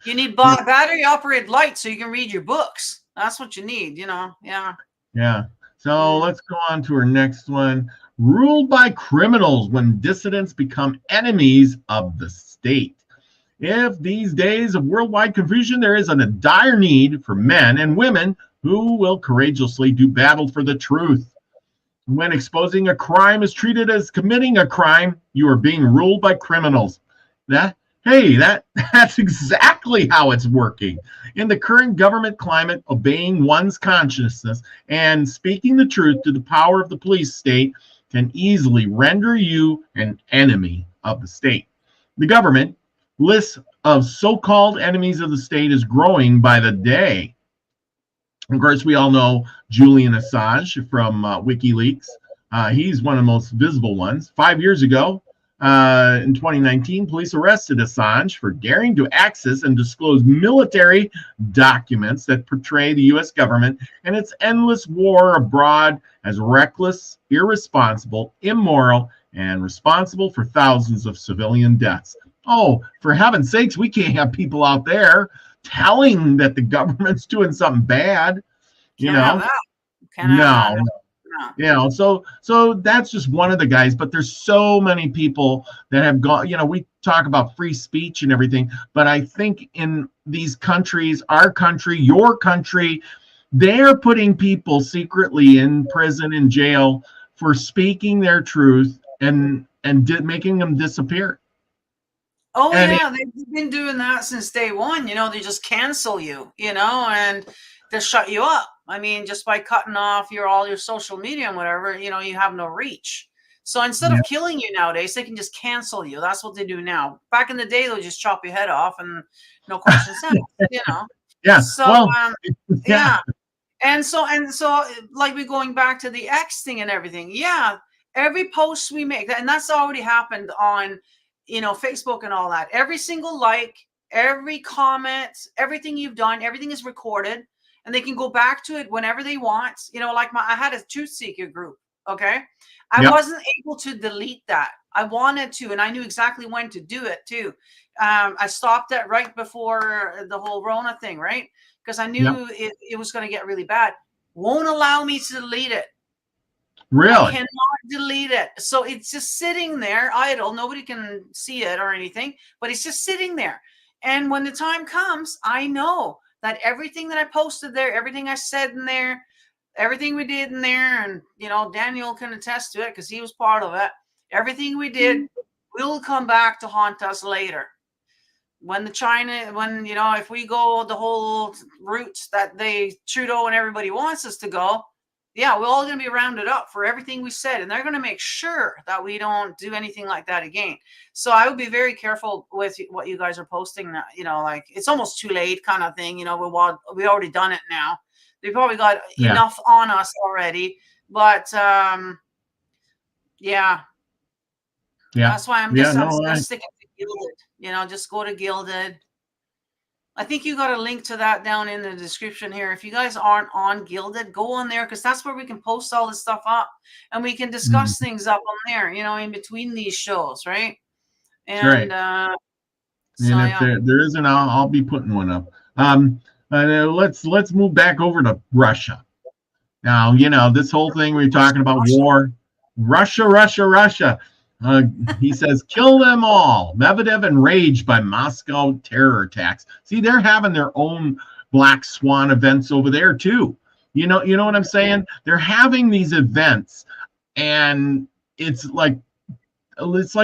You need battery operated light so you can read your books. That's what you need, Yeah. Yeah. So let's go on to our next one. Ruled by criminals when dissidents become enemies of the state. If these days of worldwide confusion, there is a dire need for men and women who will courageously do battle for the truth. When exposing a crime is treated as committing a crime, you are being ruled by criminals. That's exactly how it's working. In the current government climate, obeying one's consciousness and speaking the truth to the power of the police state can easily render you an enemy of the state. The government list of so-called enemies of the state is growing by the day. Of course, we all know Julian Assange from WikiLeaks. He's one of the most visible ones. 5 years ago, in 2019, police arrested Assange for daring to access and disclose military documents that portray the U.S. government and its endless war abroad as reckless, irresponsible, immoral, and responsible for thousands of civilian deaths. Oh, for heaven's sakes, we can't have people out there telling that the government's doing something bad, No. So that's just one of the guys, but there's so many people that have gone, we talk about free speech and everything, but I think in these countries, our country, your country, they're putting people secretly in prison and jail for speaking their truth and making them disappear. Oh, yeah, they've been doing that since day one. They just cancel you, and they shut you up. I mean, just by cutting off all your social media and whatever, you have no reach. So instead of killing you nowadays, they can just cancel you. That's what they do now. Back in the day, they'll just chop your head off and no questions asked, Yeah. So, And so, like we're going back to the X thing and everything. Yeah, every post we make, and that's already happened on, Facebook and all that. Every single like, every comment, everything you've done, everything is recorded, and they can go back to it whenever they want. Like I had a Truth Seeker group. Okay, I Yep. wasn't able to delete that. I wanted to, and I knew exactly when to do it too. I stopped it right before the whole Rona thing, right? Because I Yep. knew it was going to get really bad. Won't allow me to delete it. I Really? cannot delete it. So it's just sitting there idle. Nobody can see it or anything, but it's just sitting there. And when the time comes, I know that everything that I posted there, everything I said in there, everything we did in there, and Daniel can attest to it because he was part of it. Everything we did will come back to haunt us later. When if we go the whole route that Trudeau and everybody wants us to go, yeah, we're all going to be rounded up for everything we said, and they're going to make sure that we don't do anything like that again. So I would be very careful with what you guys are posting. Like it's almost too late, kind of thing. We already done it now. They probably got enough on us already, but yeah. That's why I'm sticking to Gilded. Just go to Gilded. I think you got a link to that down in the description here. If you guys aren't on Gilded, go on there because that's where we can post all this stuff up and we can discuss things up on there, in between these shows, right? And if there isn't, I'll be putting one up. Let's move back over to Russia. Now, this whole thing we're talking about war, Russia. He says, kill them all. Medvedev enraged by Moscow terror attacks. See, they're having their own Black Swan events over there too. You know what I'm saying? They're having these events, and it's like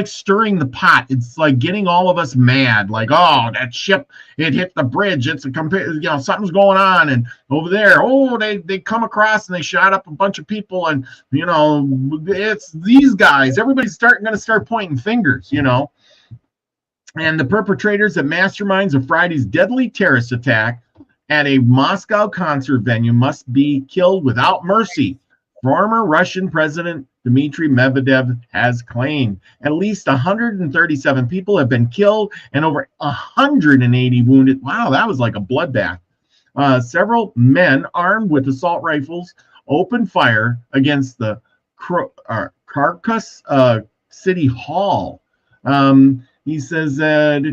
stirring the pot. It's like getting all of us mad. Like, oh, that ship, it hit the bridge. It's something's going on. And over there, oh, they come across and they shot up a bunch of people. And, it's these guys. Everybody's going to start pointing fingers, And the perpetrators and masterminds of Friday's deadly terrorist attack at a Moscow concert venue must be killed without mercy. Former Russian President Dmitry Medvedev has claimed at least 137 people have been killed and over 180 wounded. Wow, that was like a bloodbath. Several men armed with assault rifles opened fire against the Kharkiv City Hall. He says, and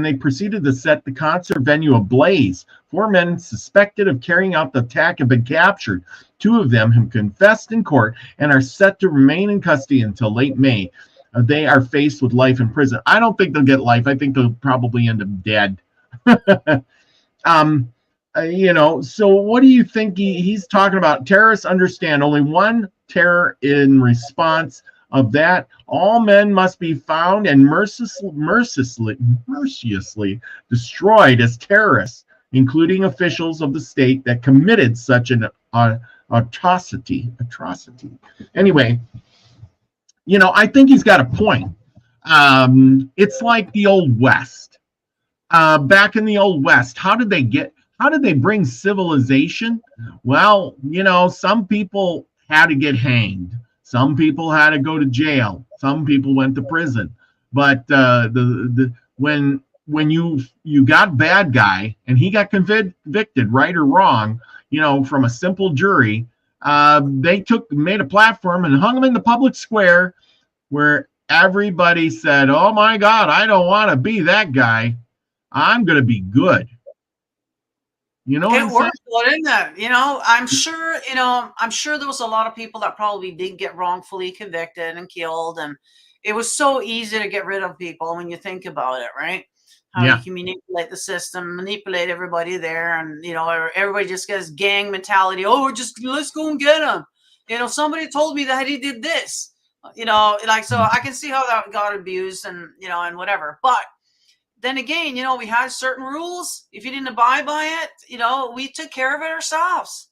they proceeded to set the concert venue ablaze. 4 men suspected of carrying out the attack have been captured. 2 of them have confessed in court and are set to remain in custody until late May. They are faced with life in prison. I don't think they'll get life. I think they'll probably end up dead. So what do you think he's talking about? Terrorists understand only one terror in response of that. All men must be found and mercilessly destroyed as terrorists, including officials of the state that committed such an atrocity. Anyway, I think he's got a point. It's like the Old West. Back in the Old West, how did they bring civilization? Well, some people had to get hanged. Some people had to go to jail. Some people went to prison. But when you got bad guy and he got convicted, right or wrong, from a simple jury, they made a platform and hung him in the public square where everybody said, "Oh my God, I don't want to be that guy. I'm going to be good." It worked good, isn't it? I'm sure there was a lot of people that probably did get wrongfully convicted and killed, and it was so easy to get rid of people when you think about it, right? How you can manipulate the system, manipulate everybody there, and everybody just gets gang mentality. Oh, let's go and get him. Somebody told me that he did this. So I can see how that got abused and and whatever, but. Then again, we had certain rules. If you didn't abide by it, we took care of it ourselves.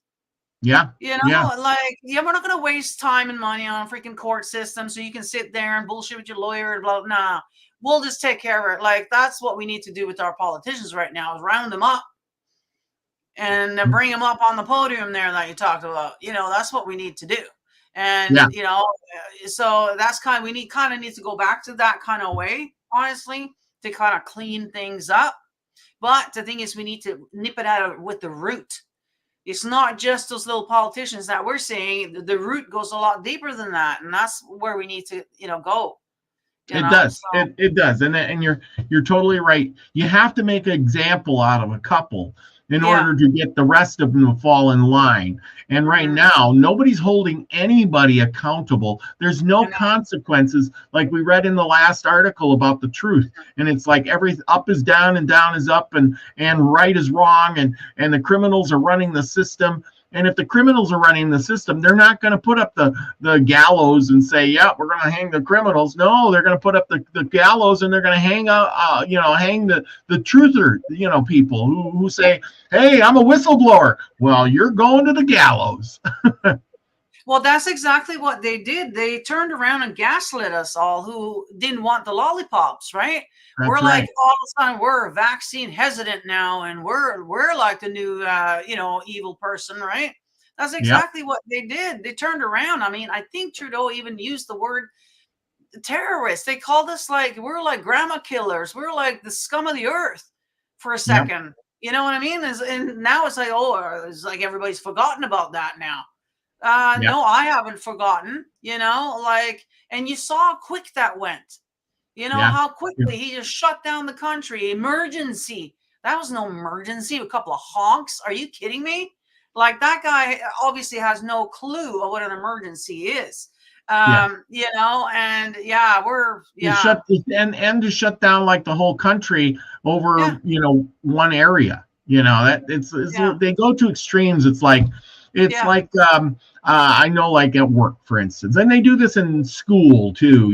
Yeah. We're not going to waste time and money on a freaking court system so you can sit there and bullshit with your lawyer and blah, blah. Nah, we'll just take care of it. Like, that's what we need to do with our politicians right now is round them up. and bring them up on the podium there that you talked about. That's what we need to do. And, Yeah. So that's we kind of need to go back to that kind of way, honestly, to kind of clean things up. But the thing is, we need to nip it out with the root. It's not just those little politicians that we're seeing. The root goes a lot deeper than that. And that's where we need to, go. It does. It does. And you're totally right. You have to make an example out of a couple in order to get the rest of them to fall in line. And right now, nobody's holding anybody accountable. There's no consequences, like we read in the last article about the truth. And it's like every up is down and down is up, and right is wrong, and the criminals are running the system. And if the criminals are running the system, they're not going to put up the gallows and say, yeah, we're going to hang the criminals. No, they're going to put up the gallows, and they're going to hang hang the truther, people who say, hey, I'm a whistleblower. Well, you're going to the gallows. Well, that's exactly what they did. They turned around and gaslit us all who didn't want the lollipops, right? We're right. Like, all of a sudden, we're vaccine hesitant now, and we're like the new, evil person, right? That's exactly what they did. They turned around. I mean, I think Trudeau even used the word terrorists. They called us we're like grandma killers. We're like the scum of the earth for a second. You know what I mean? And now it's like, it's like everybody's forgotten about that now. No, I haven't forgotten, and you saw how quick that went, how quickly he just shut down the country. Emergency. That was no emergency. A couple of honks. Are you kidding me? Like, that guy obviously has no clue of what an emergency is. And we're to shut down like the whole country over, one area, that they go to extremes. It's like, I know, like at work, for instance, and they do this in school too.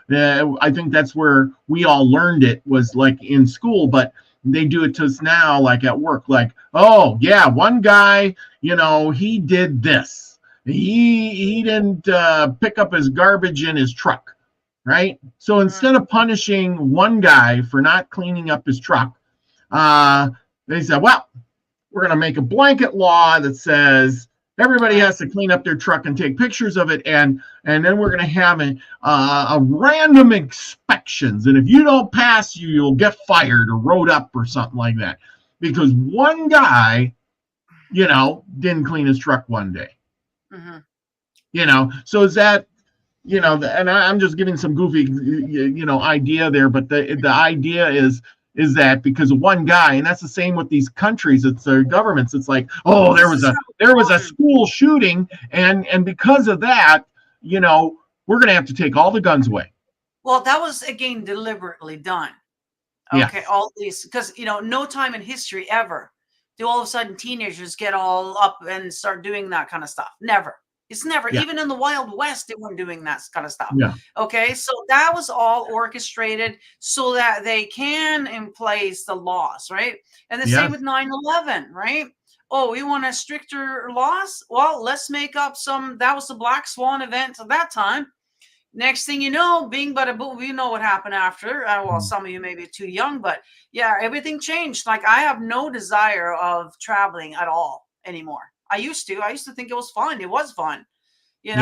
I think that's where we all learned it, was like in school, but they do it to us now, like at work, like, oh yeah, one guy, he did this. He didn't pick up his garbage in his truck, right? So instead of punishing one guy for not cleaning up his truck, they said, well, we're going to make a blanket law that says everybody has to clean up their truck and take pictures of it, and then we're going to have a random inspections, and if you don't pass, you'll get fired or wrote up or something like that, because one guy, didn't clean his truck one day. So is that, and I'm just giving some goofy, idea there, but the idea is that because of one guy, and that's the same with these countries, it's their governments. It's like, oh, there was a school shooting, and because of that, we're going to have to take all the guns away. Well, that was, again, deliberately done. Okay, all these, because no time in history ever do all of a sudden teenagers get all up and start doing that kind of stuff. Never. It's never, even in the Wild West, they weren't doing that kind of stuff. Okay, so that was all orchestrated so that they can in place the laws, right? And the same with 9/11, right? Oh, we want a stricter laws? Well, let's make up that was the Black Swan event at that time. Next thing you know, bing, bada, boom, we know what happened after. Well, some of you may be too young, but everything changed. Like, I have no desire of traveling at all anymore. I used to think it was fun. It was fun. It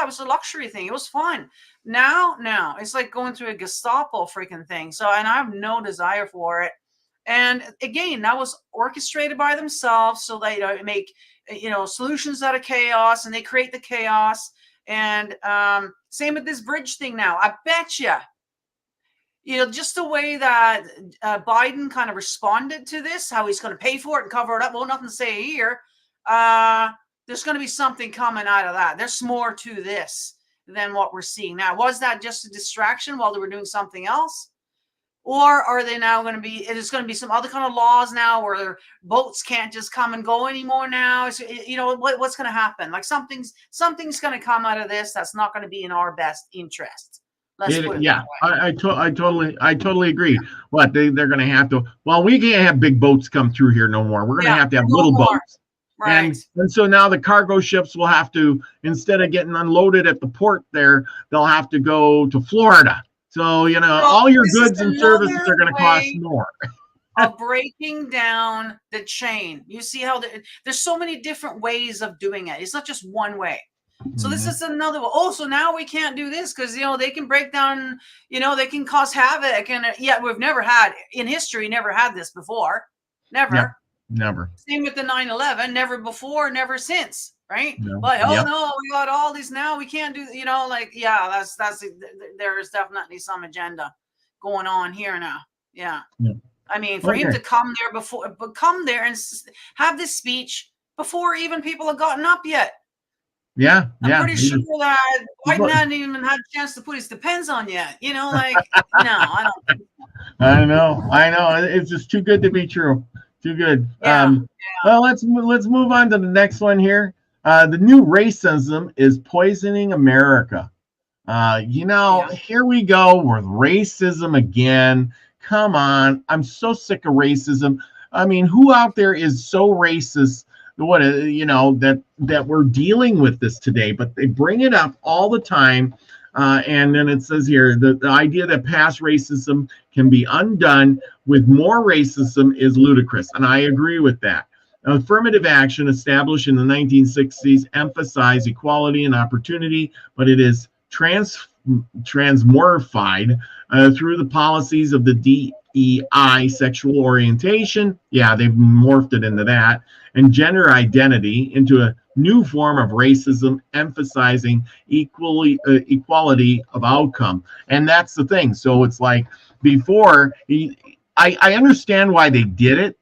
was a luxury thing. It was fun. Now it's like going through a Gestapo freaking thing. So, and I have no desire for it. And again, that was orchestrated by themselves. So they make, solutions out of chaos, and they create the chaos. And same with this bridge thing now. I bet you, just the way that Biden kind of responded to this, how he's going to pay for it and cover it up. Well, nothing to say here. There's going to be something coming out of that. There's more to this than what we're seeing now. Was that just a distraction while they were doing something else? Or are they now going to be, there's going to be some other kind of laws now where their boats can't just come and go anymore now? What's going to happen? Like something's going to come out of this that's not going to be in our best interest. I totally agree. What they're going to have to, well, we can't have big boats come through here no more. We're going to have little boats. Right. And so now the cargo ships will have to, instead of getting unloaded at the port there, they'll have to go to Florida. So, all your goods and services are going to cost more. of breaking down the chain. You see how there's so many different ways of doing it. It's not just one way. So this is another one. Oh, so now we can't do this because, they can break down, they can cause havoc. And yet we've never had in history, never had this before. Never. Yep. Never. Same with the 9/11, never before, never since. Right? No. Like, no, we got all these now. We can't do, that's there's definitely some agenda going on here now. Yeah. I mean, for him to come there and have this speech before even people have gotten up yet. Yeah. I'm pretty sure that Biden hadn't even had a chance to put his depends on yet. No, I don't think so. I know. It's just too good to be true. Too good. Well, let's move on to the next one here. The new racism is poisoning America. Here we go with racism again. Come on. I'm so sick of racism. I mean, who out there is so racist, that we're dealing with this today, but they bring it up all the time. And then it says here, the idea that past racism can be undone with more racism is ludicrous. And I agree with that. Affirmative action established in the 1960s emphasized equality and opportunity, but it is transmorphied through the policies of the DEI, sexual orientation. Yeah, they've morphed it into that, and gender identity into a new form of racism, emphasizing equality of outcome. And that's the thing. So it's like before, I understand why they did it,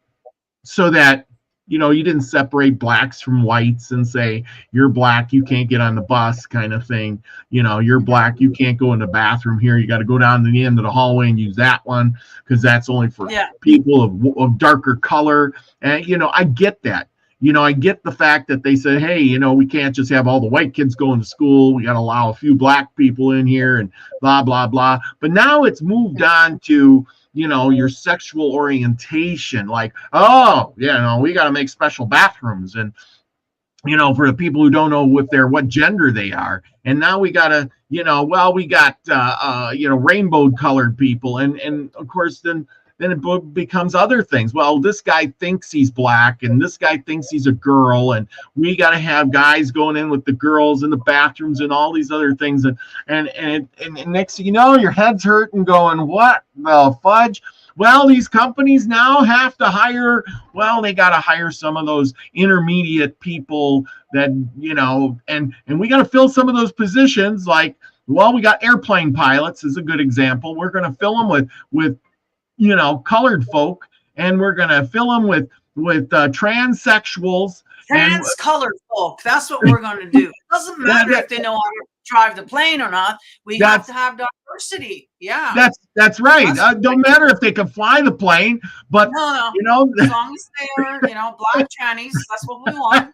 so that you didn't separate blacks from whites and say, you're black, you can't get on the bus kind of thing. You're black, you can't go in the bathroom here. You got to go down to the end of the hallway and use that one because that's only for people of darker color. And, I get that. I get the fact that they said, hey, we can't just have all the white kids going to school. We got to allow a few black people in here and blah, blah, blah. But now it's moved on to, your sexual orientation, like, we got to make special bathrooms and, for the people who don't know what gender they are. And now we got to, we got, rainbow colored people. And of course, then it becomes other things. Well, this guy thinks he's black and this guy thinks he's a girl. And we got to have guys going in with the girls in the bathrooms and all these other things. And next thing you know, your head's hurting going, what the fudge? Well, these companies now have to hire, they got to hire some of those intermediate people that, and we got to fill some of those positions. Like, we got airplane pilots is a good example. We're going to fill them with colored folk, and we're going to fill them with transsexuals. Colored folk. That's what we're going to do. It doesn't matter if they know how to drive the plane or not. We have to have diversity. Yeah. That's right. Don't matter if they can fly the plane, but no. As long as they are, black Chinese, that's what we want.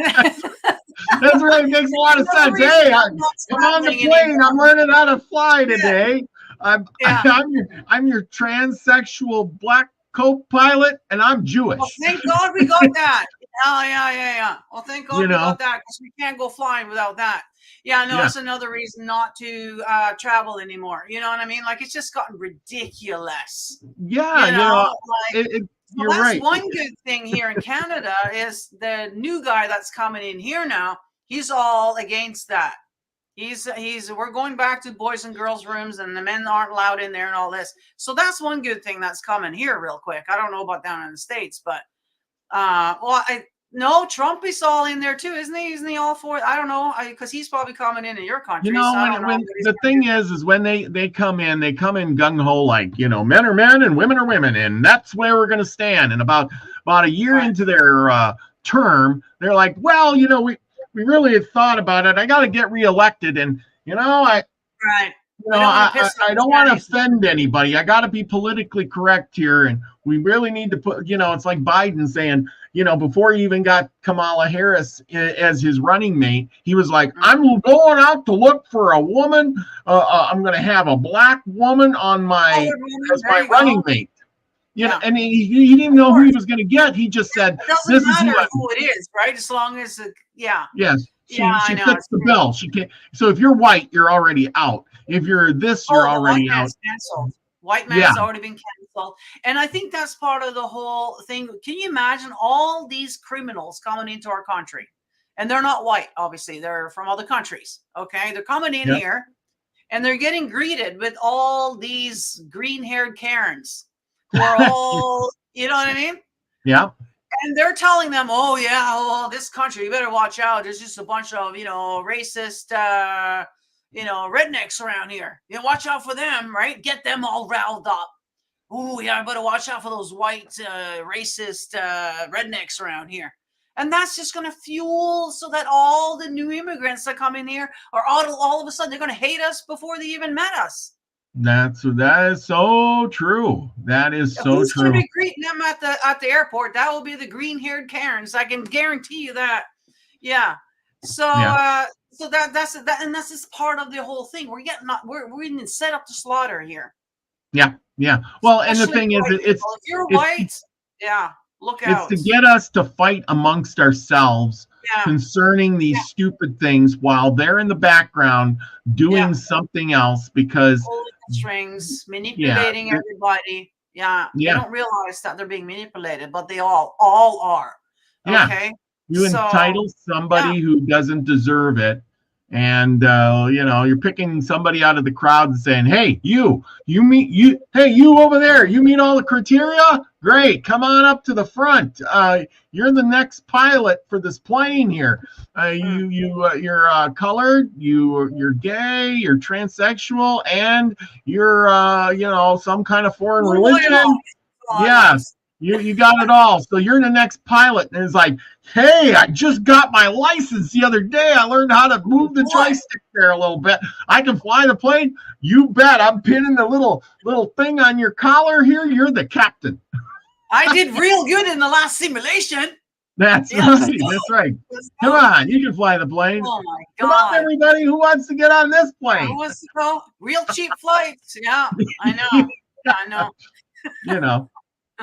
That's right. It makes a lot of sense. Hey, I'm on the plane. I'm learning how to fly today. I'm your transsexual black co-pilot, and I'm Jewish. Well, thank God we got that. Yeah. Well, thank God we got that, because we can't go flying without that. It's another reason not to travel anymore. You know what I mean? Like, it's just gotten ridiculous. Yeah, you're right. One good thing here in Canada is the new guy that's coming in here now. He's all against that. We're going back to boys and girls rooms, and the men aren't allowed in there and all this. So that's one good thing that's coming here real quick. I don't know about down in the States, but Trump is all in there too, isn't he? Isn't he all for it? I don't know, because he's probably coming in your country. The thing is when they come in gung ho, like, men are men and women are women, and that's where we're going to stand. And about a year into their term, they're like, we really had thought about it. I got to get reelected, and I don't want to offend anybody. I got to be politically correct here, and we really need to put. It's like Biden saying, before he even got Kamala Harris as his running mate, he was like, "I'm going out to look for a woman. I'm going to have a black woman on my running mate." And he didn't know who he was going to get. He just said, "This is who it is, right? As long as Yes, she fits the bill. She can't. So if you're white, you're already out. If you're this, you're already out. Canceled. White man's already been assault. And I think that's part of the whole thing. Can you imagine all these criminals coming into our country? And they're not white, obviously. They're from other countries. Okay. They're coming in Yeah. here and they're getting greeted with all these green-haired Karens who are all, you know what I mean? Yeah. And they're telling them, oh, yeah, oh, this country, you better watch out. There's just a bunch of, racist, rednecks around here. Watch out for them, right? Get them all riled up. Oh, yeah, I better watch out for those white, racist rednecks around here. And that's just going to fuel so that all the new immigrants that come in here are all of a sudden, they're going to hate us before they even met us. That is so true. That is so Who's true. going to be greeting them at the airport? That will be the green-haired Karens. I can guarantee you that. Yeah. So so that's and that's just part of the whole thing. We're getting set up to slaughter here. Yeah. Well, Especially and the thing is, if you're white, look out. It's to get us to fight amongst ourselves concerning these stupid things while they're in the background doing something else, because pulling the strings, manipulating everybody. Yeah. They don't realize that they're being manipulated, but they all are. Okay. You entitle somebody who doesn't deserve it. And you're picking somebody out of the crowd and saying, hey, you over there, you meet all the criteria? Great, come on up to the front. You're the next pilot for this plane here. You're colored, you're gay, you're transsexual, and you're some kind of foreign religion. Yes. You got it all. So you're the next pilot. And it's like, hey, I just got my license the other day. I learned how to move the joystick there a little bit. I can fly the plane. You bet. I'm pinning the little thing on your collar here. You're the captain. I did real good in the last simulation. That's right. That's right. Come on. You can fly the plane. Oh, my God. Come on, everybody. Who wants to get on this plane? Who wants to go? Real cheap flights. Yeah, I know. I know.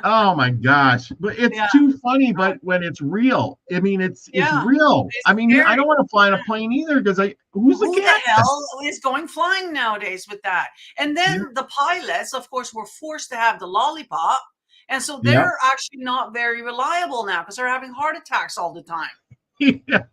Oh my gosh, but it's too funny. But when it's real, I mean, it's real. I mean, I don't want to fly in a plane either, because who the hell is going flying nowadays with that? And then the pilots, of course, were forced to have the lollipop, and so they're actually not very reliable now because they're having heart attacks all the time. Yeah,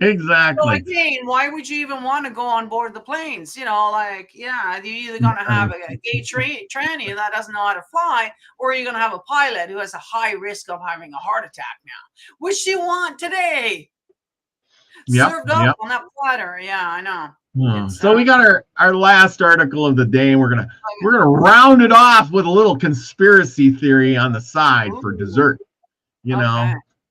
exactly. So again, why would you even want to go on board the planes? You're either going to have a gay tranny that doesn't know how to fly, or you're going to have a pilot who has a high risk of having a heart attack now. Which do you want today? Served up on that platter. Yeah, I know. So we got our last article of the day, and we're gonna round it off with a little conspiracy theory on the side for dessert.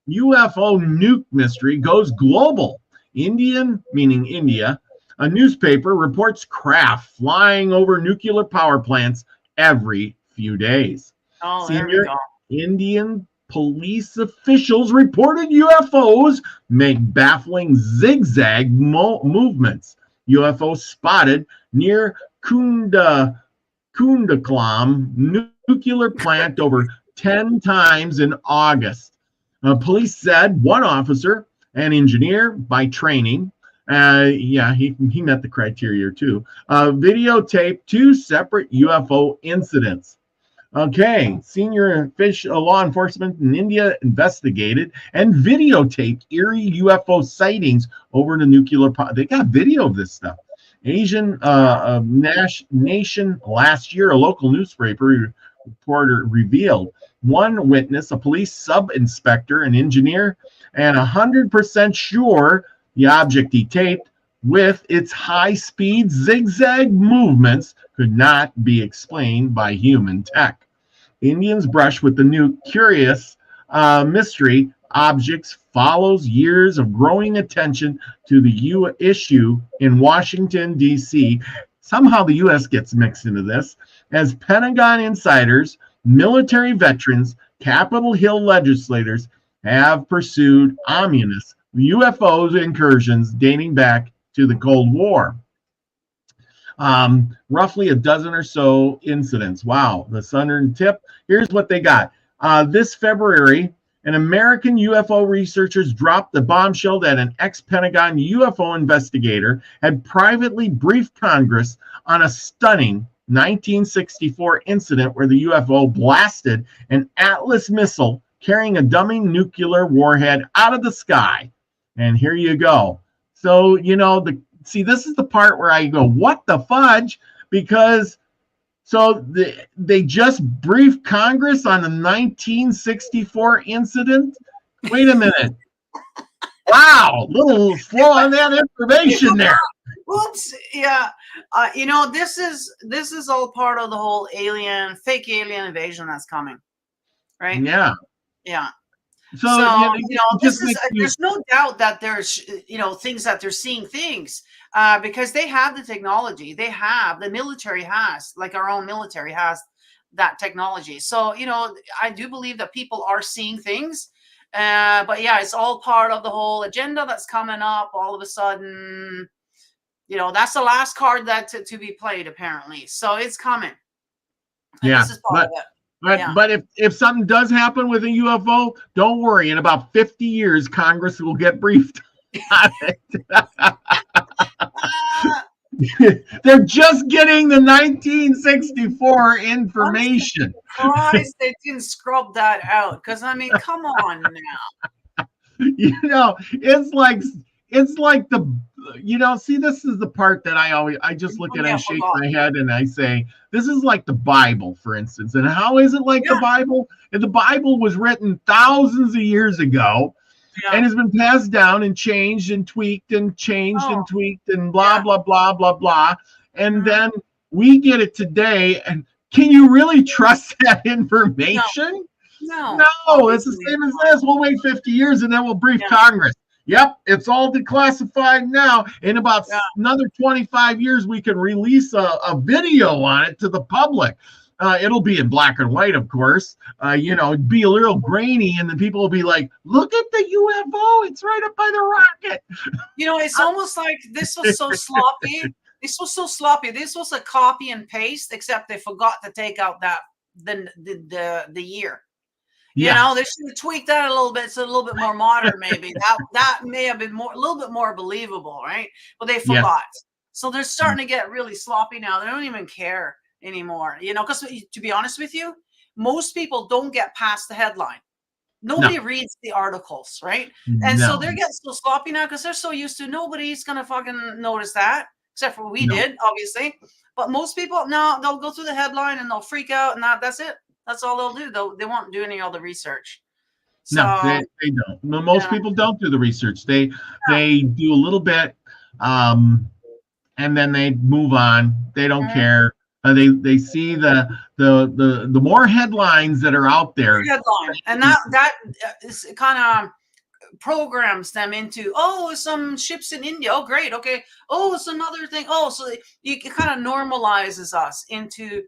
UFO nuke mystery goes global. Indian, meaning India, a newspaper reports craft flying over nuclear power plants every few days. Senior Indian police officials reported UFOs make baffling zigzag movements. UFO spotted near Kundaklam nuclear plant over 10 times in August. Police said one officer, an engineer by training, he met the criteria too, videotaped 2 separate UFO incidents. Okay, senior law enforcement in India investigated and videotaped eerie UFO sightings over the nuclear power. They got video of this stuff. Asian nation last year, a local newspaper reporter revealed one witness, a police sub-inspector, an engineer, and 100% sure the object he taped with its high-speed zigzag movements could not be explained by human tech. Indians' brush with the new curious mystery objects follows years of growing attention to the issue in Washington, D.C. Somehow the U.S. gets mixed into this, as Pentagon insiders, military veterans, Capitol Hill legislators have pursued ominous UFO incursions dating back to the Cold War. Roughly a dozen or so incidents. Wow, the southern tip. Here's what they got. This February, an American UFO researchers dropped the bombshell that an ex-Pentagon UFO investigator had privately briefed Congress on a stunning 1964 incident where the UFO blasted an Atlas missile carrying a dummy nuclear warhead out of the sky. And here you go. So, this is the part where I go, what the fudge? Because they just briefed Congress on the 1964 incident. Wait a minute. Wow, a little slow on that information there. Oops. Yeah. This is all part of the whole fake alien invasion that's coming. Right? Yeah. Yeah. So there's no doubt that there's, things that they're seeing things because they have the technology. The military has, like our own military has that technology. So, I do believe that people are seeing things. But yeah, it's all part of the whole agenda that's coming up all of a sudden. That's the last card to be played, apparently. So it's coming. And this is part of it. But if something does happen with a UFO, don't worry. In about 50 years, Congress will get briefed on it. They're just getting the 1964 information. I'm surprised they didn't scrub that out. Because, come on now. It's like the, see, this is the part that I just look at and shake my head and I say, this is like the Bible, for instance. And how is it like the Bible? And the Bible was written thousands of years ago and has been passed down and changed and tweaked and changed and tweaked and blah, blah, blah, blah, blah. And then we get it today. And can you really trust that information? No, it's the same as this. We'll wait 50 years and then we'll brief Congress. Yep, it's all declassified now. In about another 25 years, we can release a video on it to the public. It'll be in black and white, of course. It'd be a little grainy, and then people will be like, look at the UFO. It's right up by the rocket. It's almost like this was so sloppy. This was so sloppy. This was a copy and paste, except they forgot to take out the year. Yeah. They should have tweaked that a little bit. So a little bit more modern, maybe. that may have been a little bit more believable, right? But they forgot. So they're starting to get really sloppy now. They don't even care anymore, because to be honest with you, most people don't get past the headline. Nobody reads the articles, right? And so they're getting so sloppy now because they're so used to nobody's going to fucking notice that, except for we did, obviously. But most people, they'll go through the headline and they'll freak out and that's it. That's all they'll do. They won't do any other research. So, they don't. Most people don't do the research. They do a little bit, and then they move on. They don't care. They see the more headlines that are out there. Headline, and that is kind of programs them into some ships in India. Oh, great. Okay. Oh, it's another thing. Oh, so it kind of normalizes us into.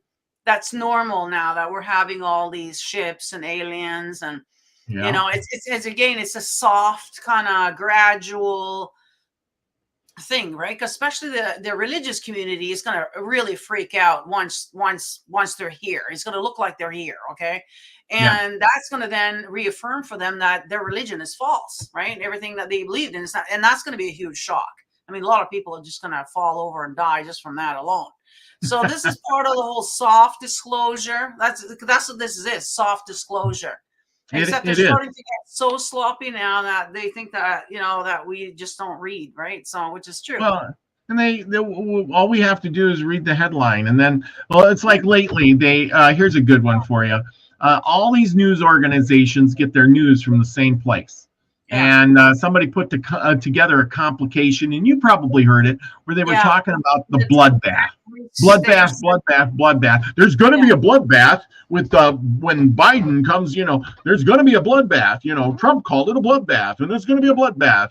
That's normal now that we're having all these ships and aliens and it's a soft kind of gradual thing, right? Especially the religious community is going to really freak out once they're here. It's going to look like they're here, okay? And that's going to then reaffirm for them that their religion is false, right? Everything that they believed in is not, and that's going to be a huge shock. A lot of people are just going to fall over and die just from that alone. So this is part of the whole soft disclosure. That's what this is, soft disclosure. Except they're starting to get so sloppy now that they think that, that we just don't read, right? So, which is true. Well, and they all we have to do is read the headline. And then, it's like lately, here's a good one for you. All these news organizations get their news from the same place. And somebody put together a complication, and you probably heard it, where they were talking about the bloodbath. Bloodbath. There's going to be a bloodbath with when Biden comes, there's going to be a bloodbath. Trump called it a bloodbath, and there's going to be a bloodbath,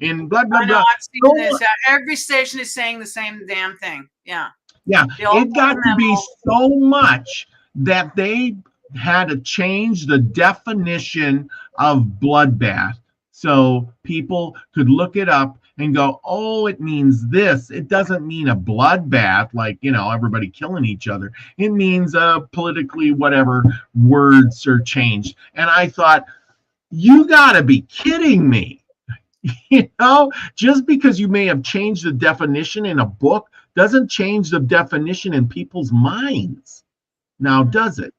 in blah, blah, blah. I've seen this. Every station is saying the same damn thing. Yeah. Yeah. It got to be so much that they had to change the definition of bloodbath. So people could look it up and go, oh, it means this. It doesn't mean a bloodbath, like, everybody killing each other. It means politically whatever words are changed. And I thought, you got to be kidding me. Just because you may have changed the definition in a book doesn't change the definition in people's minds. Now, does it?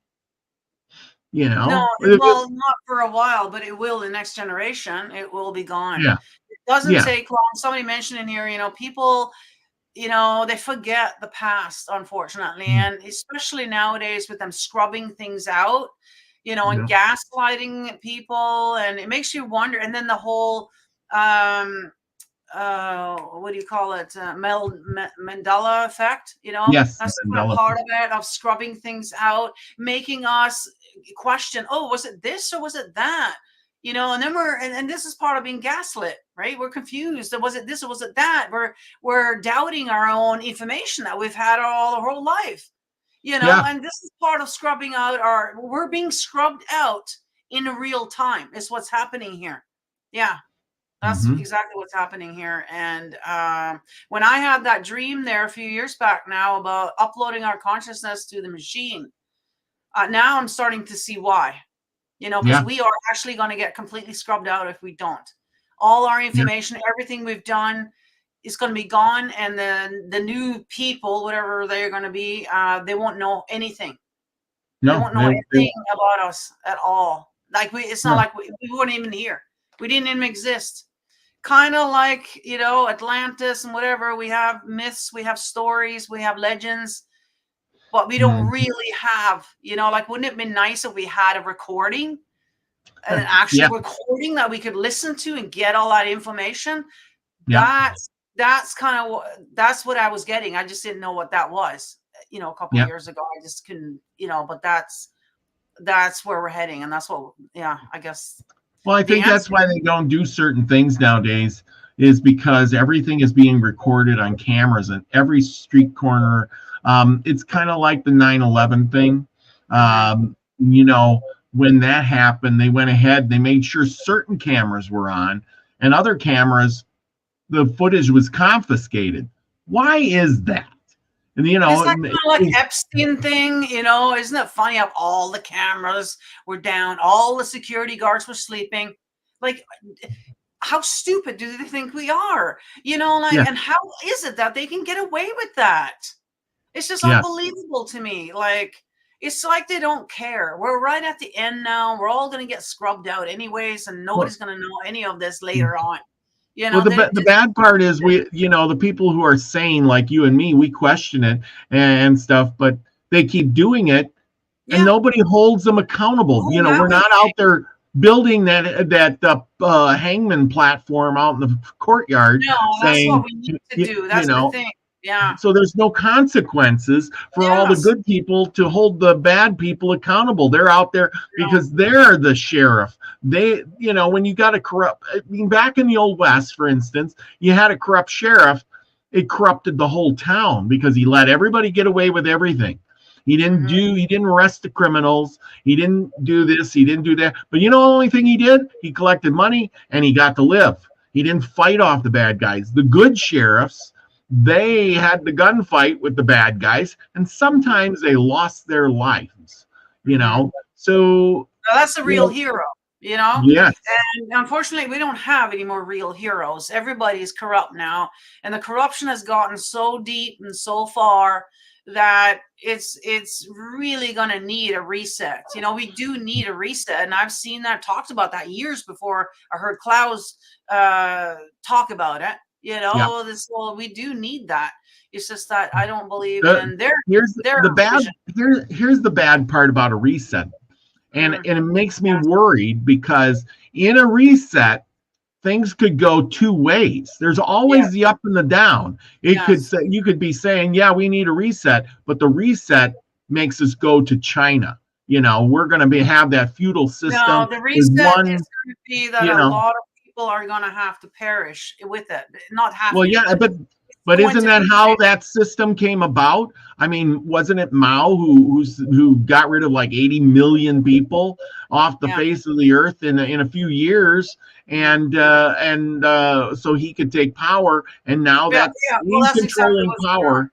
You No, know, well, not for a while, but it will. The next generation, it will be gone. yeah, It doesn't yeah, take long. Somebody mentioned in here, people, they forget the past, unfortunately, and especially nowadays with them scrubbing things out, and gaslighting people, and it makes you wonder. And then the whole what do you call it? Mandela effect, yes, that's kind of Mandela. part of it, of scrubbing things out, making us question, oh, was it this or was it that? And then and this is part of being gaslit, right? We're confused. Was it this or was it that? We're doubting our own information that we've had all our whole life, Yeah. and this is part of scrubbing out we're being scrubbed out in real time is what's happening here. Yeah. That's exactly what's happening here. And when I had that dream there a few years back now about uploading our consciousness to the machine, now I'm starting to see why, because we are actually going to get completely scrubbed out if we don't. All our information, everything we've done is going to be gone. And then the new people, whatever they're going to be, they won't know anything. No, they won't know anything about us at all. Like it's not like we weren't even here. We didn't even exist. Kind of like, Atlantis and whatever. We have myths, we have stories, we have legends, but we don't really have, like, wouldn't it have been nice if we had a recording, an actual recording that we could listen to and get all that information? That's kind of, that's what I was getting. I just didn't know what that was, a couple of years ago. I just couldn't, but that's where we're heading. And that's what, I guess. Well, I think that's why they don't do certain things nowadays, is because everything is being recorded on cameras at every street corner. It's kind of like the 9/11 thing. When that happened, they went ahead, they made sure certain cameras were on, and other cameras, the footage was confiscated. Why is that? And is that kind of like Epstein thing? Isn't it funny how all the cameras were down, all the security guards were sleeping? Like, how stupid do they think we are? And how is it that they can get away with that? It's just unbelievable to me. Like, it's like they don't care. We're right at the end now. We're all going to get scrubbed out anyways, and nobody's going to know any of this later on. Well, the bad part is the people who are sane, like you and me, we question it and stuff, but they keep doing it, and nobody holds them accountable. We're not out there building that hangman platform out in the courtyard. No, that's what we need to do. That's the thing. Yeah. So there's no consequences for all the good people to hold the bad people accountable. They're out there because they're the sheriff. They, when you got a corrupt, back in the old West, for instance, you had a corrupt sheriff. It corrupted the whole town because he let everybody get away with everything. He didn't he didn't arrest the criminals. He didn't do this. He didn't do that. But the only thing he did, he collected money and he got to live. He didn't fight off the bad guys. The good sheriffs, they had the gunfight with the bad guys, and sometimes they lost their lives, So that's a real hero, Yes. And unfortunately, we don't have any more real heroes. Everybody's corrupt now, and the corruption has gotten so deep and so far that it's really going to need a reset. We do need a reset, and I've seen that, talked about that years before I heard Klaus talk about it. We do need that. It's just that I don't believe in here's the bad part about a reset. And it makes me worried because in a reset, things could go two ways. There's always the up and the down. You could be saying, we need a reset, but the reset makes us go to China. We're going to have that feudal system. No, the reset is going to be that a lot of people are going to have to perish with it. Not have. Well, but isn't that how that system came about? I mean, wasn't it Mao who got rid of like 80 million people off the face of the earth in a few years, and so he could take power, and now that's controlling power,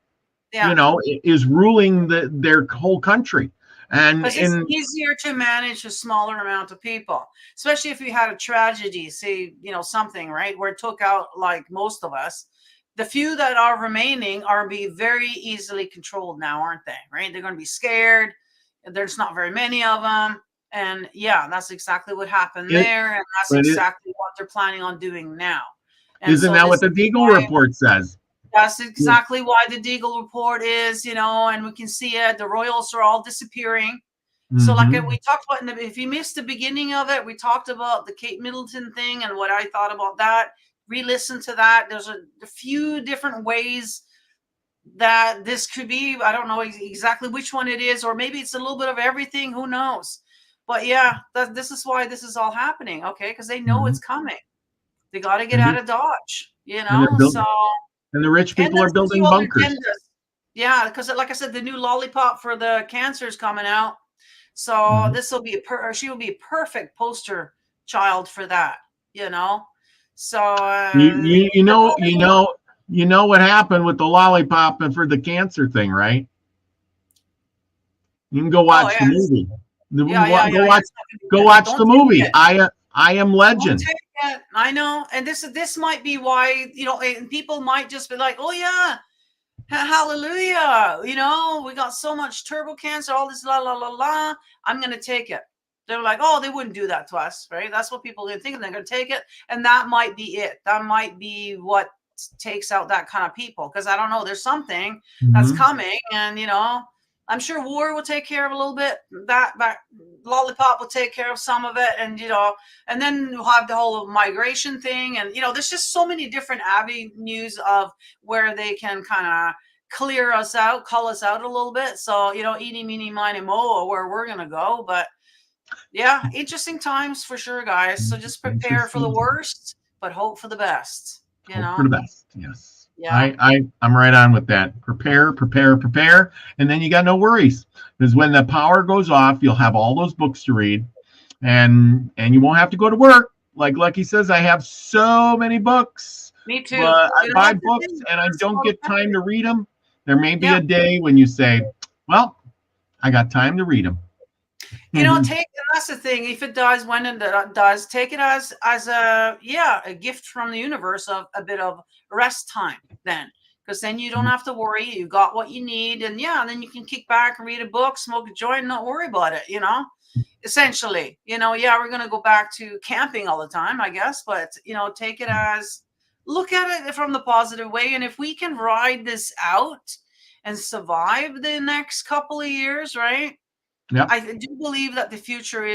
is ruling their whole country. And it's easier to manage a smaller amount of people, especially if you had a tragedy, say, something, right, where it took out like most of us. the few that are remaining are be very easily controlled now, aren't they? Right? They're going to be scared. There's not very many of them. And yeah, that's exactly what happened It, there. And that's but it exactly what they're planning on doing now. And isn't so that this what the is Deagle why, report says? that's exactly why the Deagle report is, and we can see it. The royals are all disappearing. So like we talked about, if you missed the beginning of it, we talked about the Kate Middleton thing and what I thought about that. Re-listen to that. There's a few different ways that this could be. I don't know exactly which one it is, or maybe it's a little bit of everything. Who knows? But yeah, this is why this is all happening. Okay, because they know it's coming. They got to get out of Dodge. And they're So and the rich people are there's a few building other bunkers. agendas. Yeah, because like I said, the new lollipop for the cancer is coming out. So this will be she will be a perfect poster child for that. So You know what happened with the lollipop and for the cancer thing, right? You can go watch the movie. Go watch the movie. I Am Legend. I know, and this might be why and people might just be like, oh yeah, hallelujah, we got so much turbo cancer, all this la la la la. I'm gonna take it. They're like, oh, they wouldn't do that to us, right? That's what people are thinking. They're gonna take it, and that might be it. That might be what takes out that kind of people, because I don't know. There's something that's coming, and I'm sure war will take care of a little bit. That lollipop will take care of some of it, and and then we'll have the whole migration thing, and there's just so many different avenues of where they can kind of clear us out, cull us out a little bit. So eeny, meeny, miny, moe, where we're gonna go. But yeah, interesting times for sure, guys. So just prepare for the worst, but hope for the best. Hope for the best. Yes. Yeah. I'm right on with that. Prepare, and then you got no worries, because when the power goes off, you'll have all those books to read, and you won't have to go to work. Like Lucky says, I have so many books. Me too. But I buy books and I don't get time to read them. There may be a day when you say, "Well, I got time to read them." That's the thing. If it does, when it does, take it as a gift from the universe of a bit of rest time then, because then you don't have to worry. You got what you need, and then you can kick back and read a book, smoke a joint, and not worry about it. Essentially, we're gonna go back to camping all the time, I guess, but take it as, look at it from the positive way, and if we can ride this out and survive the next couple of years, right? Yep. I do believe that the future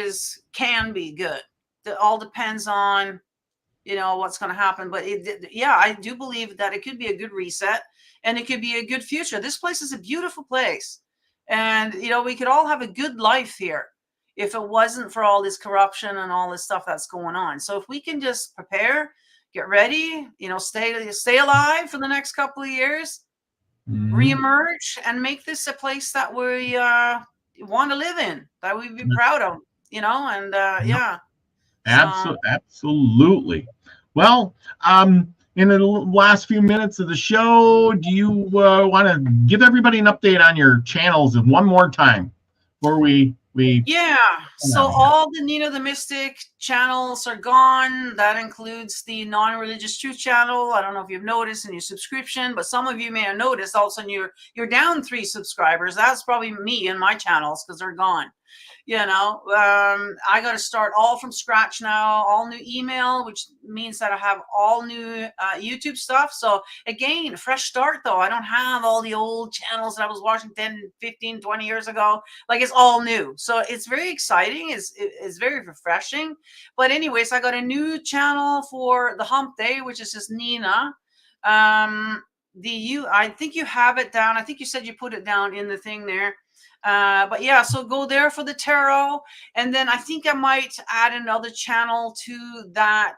can be good. It all depends on, what's going to happen. But I do believe that it could be a good reset, and it could be a good future. This place is a beautiful place, and we could all have a good life here if it wasn't for all this corruption and all this stuff that's going on. So if we can just prepare, get ready, stay alive for the next couple of years, reemerge, and make this a place that we want to live in, that we'd be proud of, and absolutely. Well, in the last few minutes of the show, do you want to give everybody an update on your channels one more time before we so all the Nina the Mystic channels are gone. That includes the non-religious truth channel. I don't know if you've noticed in your subscription, but some of you may have noticed all of a sudden you're down 3 subscribers. That's probably me and my channels, because they're gone. I got to start all from scratch now, all new email, which means that I have all new YouTube stuff. So again, fresh start though. I don't have all the old channels that I was watching 10, 15, 20 years ago. Like, it's all new. So it's very exciting. It's very refreshing. But anyways, I got a new channel for the hump day, which is just Nina. I think you have it down. I think you said you put it down in the thing there. But so go there for the tarot, and then I think I might add another channel to that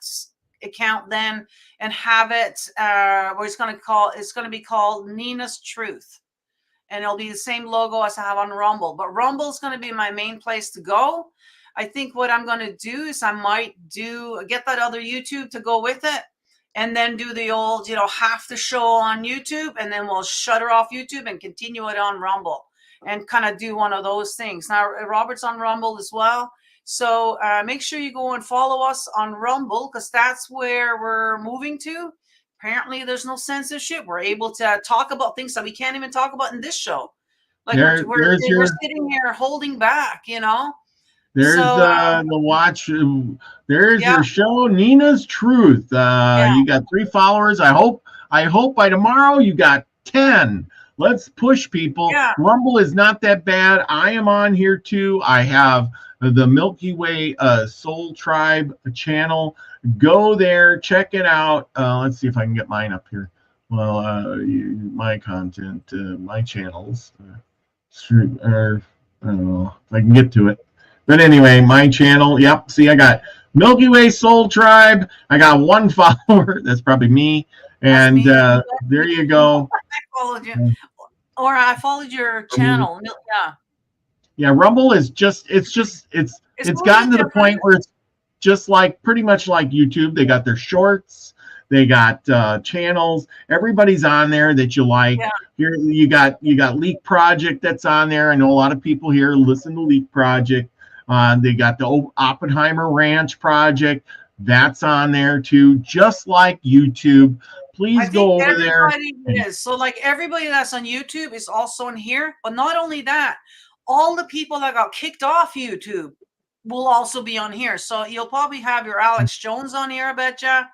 account then, and have it where it's going to be called Nina's Truth, and it'll be the same logo as I have on Rumble. But Rumble is going to be my main place to go. I think what I'm going to do is I might get that other YouTube to go with it, and then do the old half the show on YouTube, and then we'll shutter off YouTube and continue it on Rumble, and kind of do one of those things. Now, Robert's on Rumble as well. So make sure you go and follow us on Rumble, because that's where we're moving to. apparently there's no censorship. We're able to talk about things that we can't even talk about in this show. Like we're sitting here holding back, you know. There's So, the watch. There's yeah. your show, Nina's Truth. You got 3 followers. I hope by tomorrow you got 10. Let's push, people. Yeah. Rumble is not that bad. I am on here too. I have the Milky Way Soul Tribe channel. Go there, check it out. Let's see if I can get mine up here. Well, my content, my channels. I don't know if I can get to it. But anyway, my channel. Yep. See, I got Milky Way Soul Tribe. I got 1 follower. That's probably me. And there you go. I followed you. Or I followed your channel. Yeah. Yeah, Rumble is it's gotten to the point where it's just like pretty much like YouTube. They got their shorts, they got channels. Everybody's on there that you like. Yeah. Here you got Leak Project that's on there. I know a lot of people here listen to Leak Project. They got the Oppenheimer Ranch Project. That's on there too, just like YouTube. Please go over there. So like everybody that's on YouTube is also in here. But not only that, all the people that got kicked off YouTube will also be on here. So you'll probably have your Alex Jones on here, I betcha.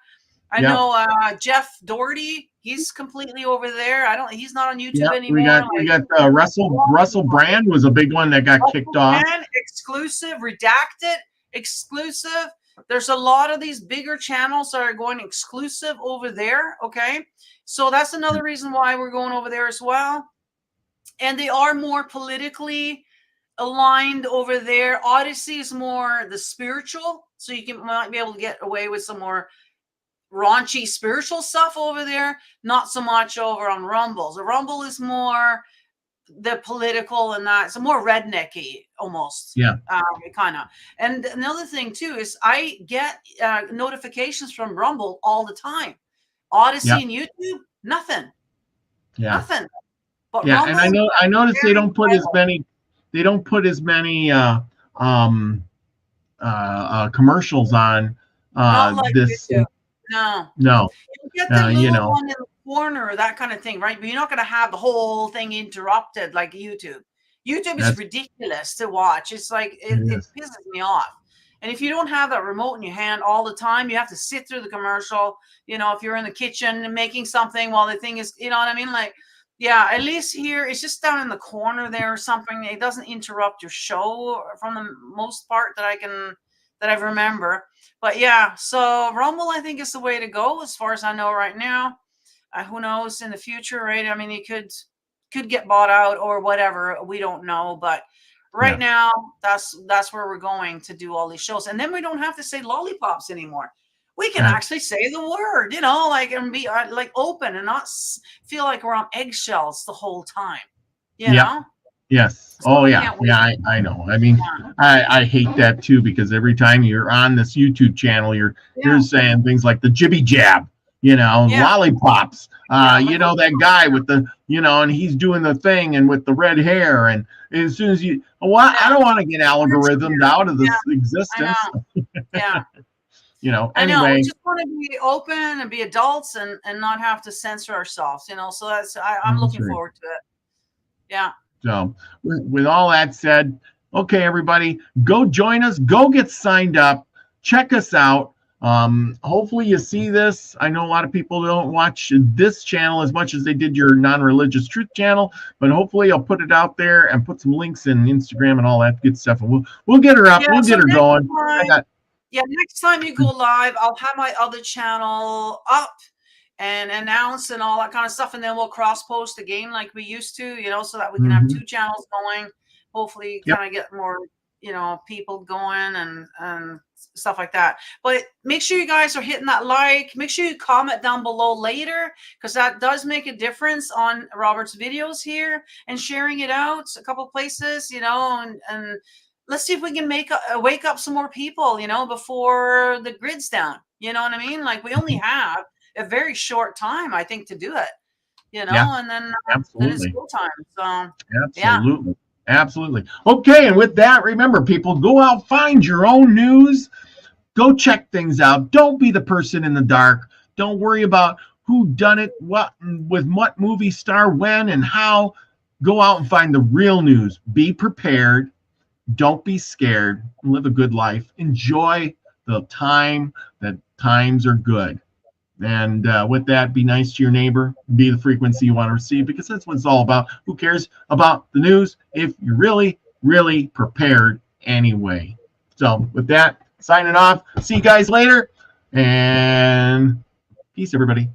I know Jeff Doherty, he's completely over there. He's not on YouTube anymore. We got Russell Brand was a big one that got kicked off. Exclusive, redacted, exclusive. There's a lot of these bigger channels that are going exclusive over there. Okay. So that's another reason why we're going over there as well. And they are more politically aligned over there. Odyssey is more the spiritual. So you might be able to get away with some more raunchy spiritual stuff over there. Not so much over on Rumble. The Rumble is more the political and that. It's more rednecky almost. Yeah. Kind of. And another thing too is I get notifications from Rumble all the time. Odyssey and YouTube, nothing. Yeah. Nothing. But yeah, Rumble, and I noticed they don't put as many commercials on this. No. No. You get the little one in the corner or that kind of thing, right? But you're not going to have the whole thing interrupted like YouTube. YouTube is ridiculous to watch. It's like it pisses me off. And if you don't have that remote in your hand all the time, you have to sit through the commercial. You know, if you're in the kitchen and making something while the thing is, you know what I mean? Like, yeah, at least here it's just down in the corner there or something. It doesn't interrupt your show from the most part that I remember. But yeah, so Rumble I think is the way to go as far as I know right now. Who knows in the future, right? I mean, it could get bought out or whatever. We don't know, but right now that's where we're going to do all these shows, and then we don't have to say lollipops anymore. We can actually say the word, you know, like and be like open and not feel like we're on eggshells the whole time. You know? Yes. So I know. I mean, I hate that too because every time you're on this YouTube channel, you're saying things like the jibby jab. You know, lollipops. You know, that guy with the, you know, and he's doing the thing and with the red hair. And as soon as I don't want to get algorithmed out of this existence. Yeah. You know, anyway. I know. We just want to be open and be adults and not have to censor ourselves, you know. So I'm looking forward to it. Yeah. So with all that said, okay, everybody, go join us. Go get signed up. Check us out. Hopefully you see this. I know a lot of people don't watch this channel as much as they did your non-religious truth channel, but hopefully I'll put it out there and put some links in Instagram and all that good stuff. And we'll get her up. We'll get her going. Next time you go live, I'll have my other channel up and announce and all that kind of stuff. And then we'll cross post again like we used to, you know, so that we can have 2 channels going. Hopefully kind of get more, you know, people going and stuff like that. But make sure you guys are hitting that like. Make sure you comment down below later because that does make a difference on Robert's videos here and sharing it out a couple places, you know, and let's see if we can wake up some more people, you know, before the grid's down. You know what I mean? Like we only have a very short time, I think, to do it, you know, and then it's go time. So absolutely. Absolutely. Okay, and with that, remember, people, go out, find your own news. Go check things out. Don't be the person in the dark. Don't worry about who done it, what with what movie star, when, and how. Go out and find the real news. Be prepared. Don't be scared. Live a good life. Enjoy the time that times are good. And with that, be nice to your neighbor. Be the frequency you want to receive, because that's what it's all about. Who cares about the news if you're really, really prepared anyway? So with that, signing off. See you guys later. And peace, everybody.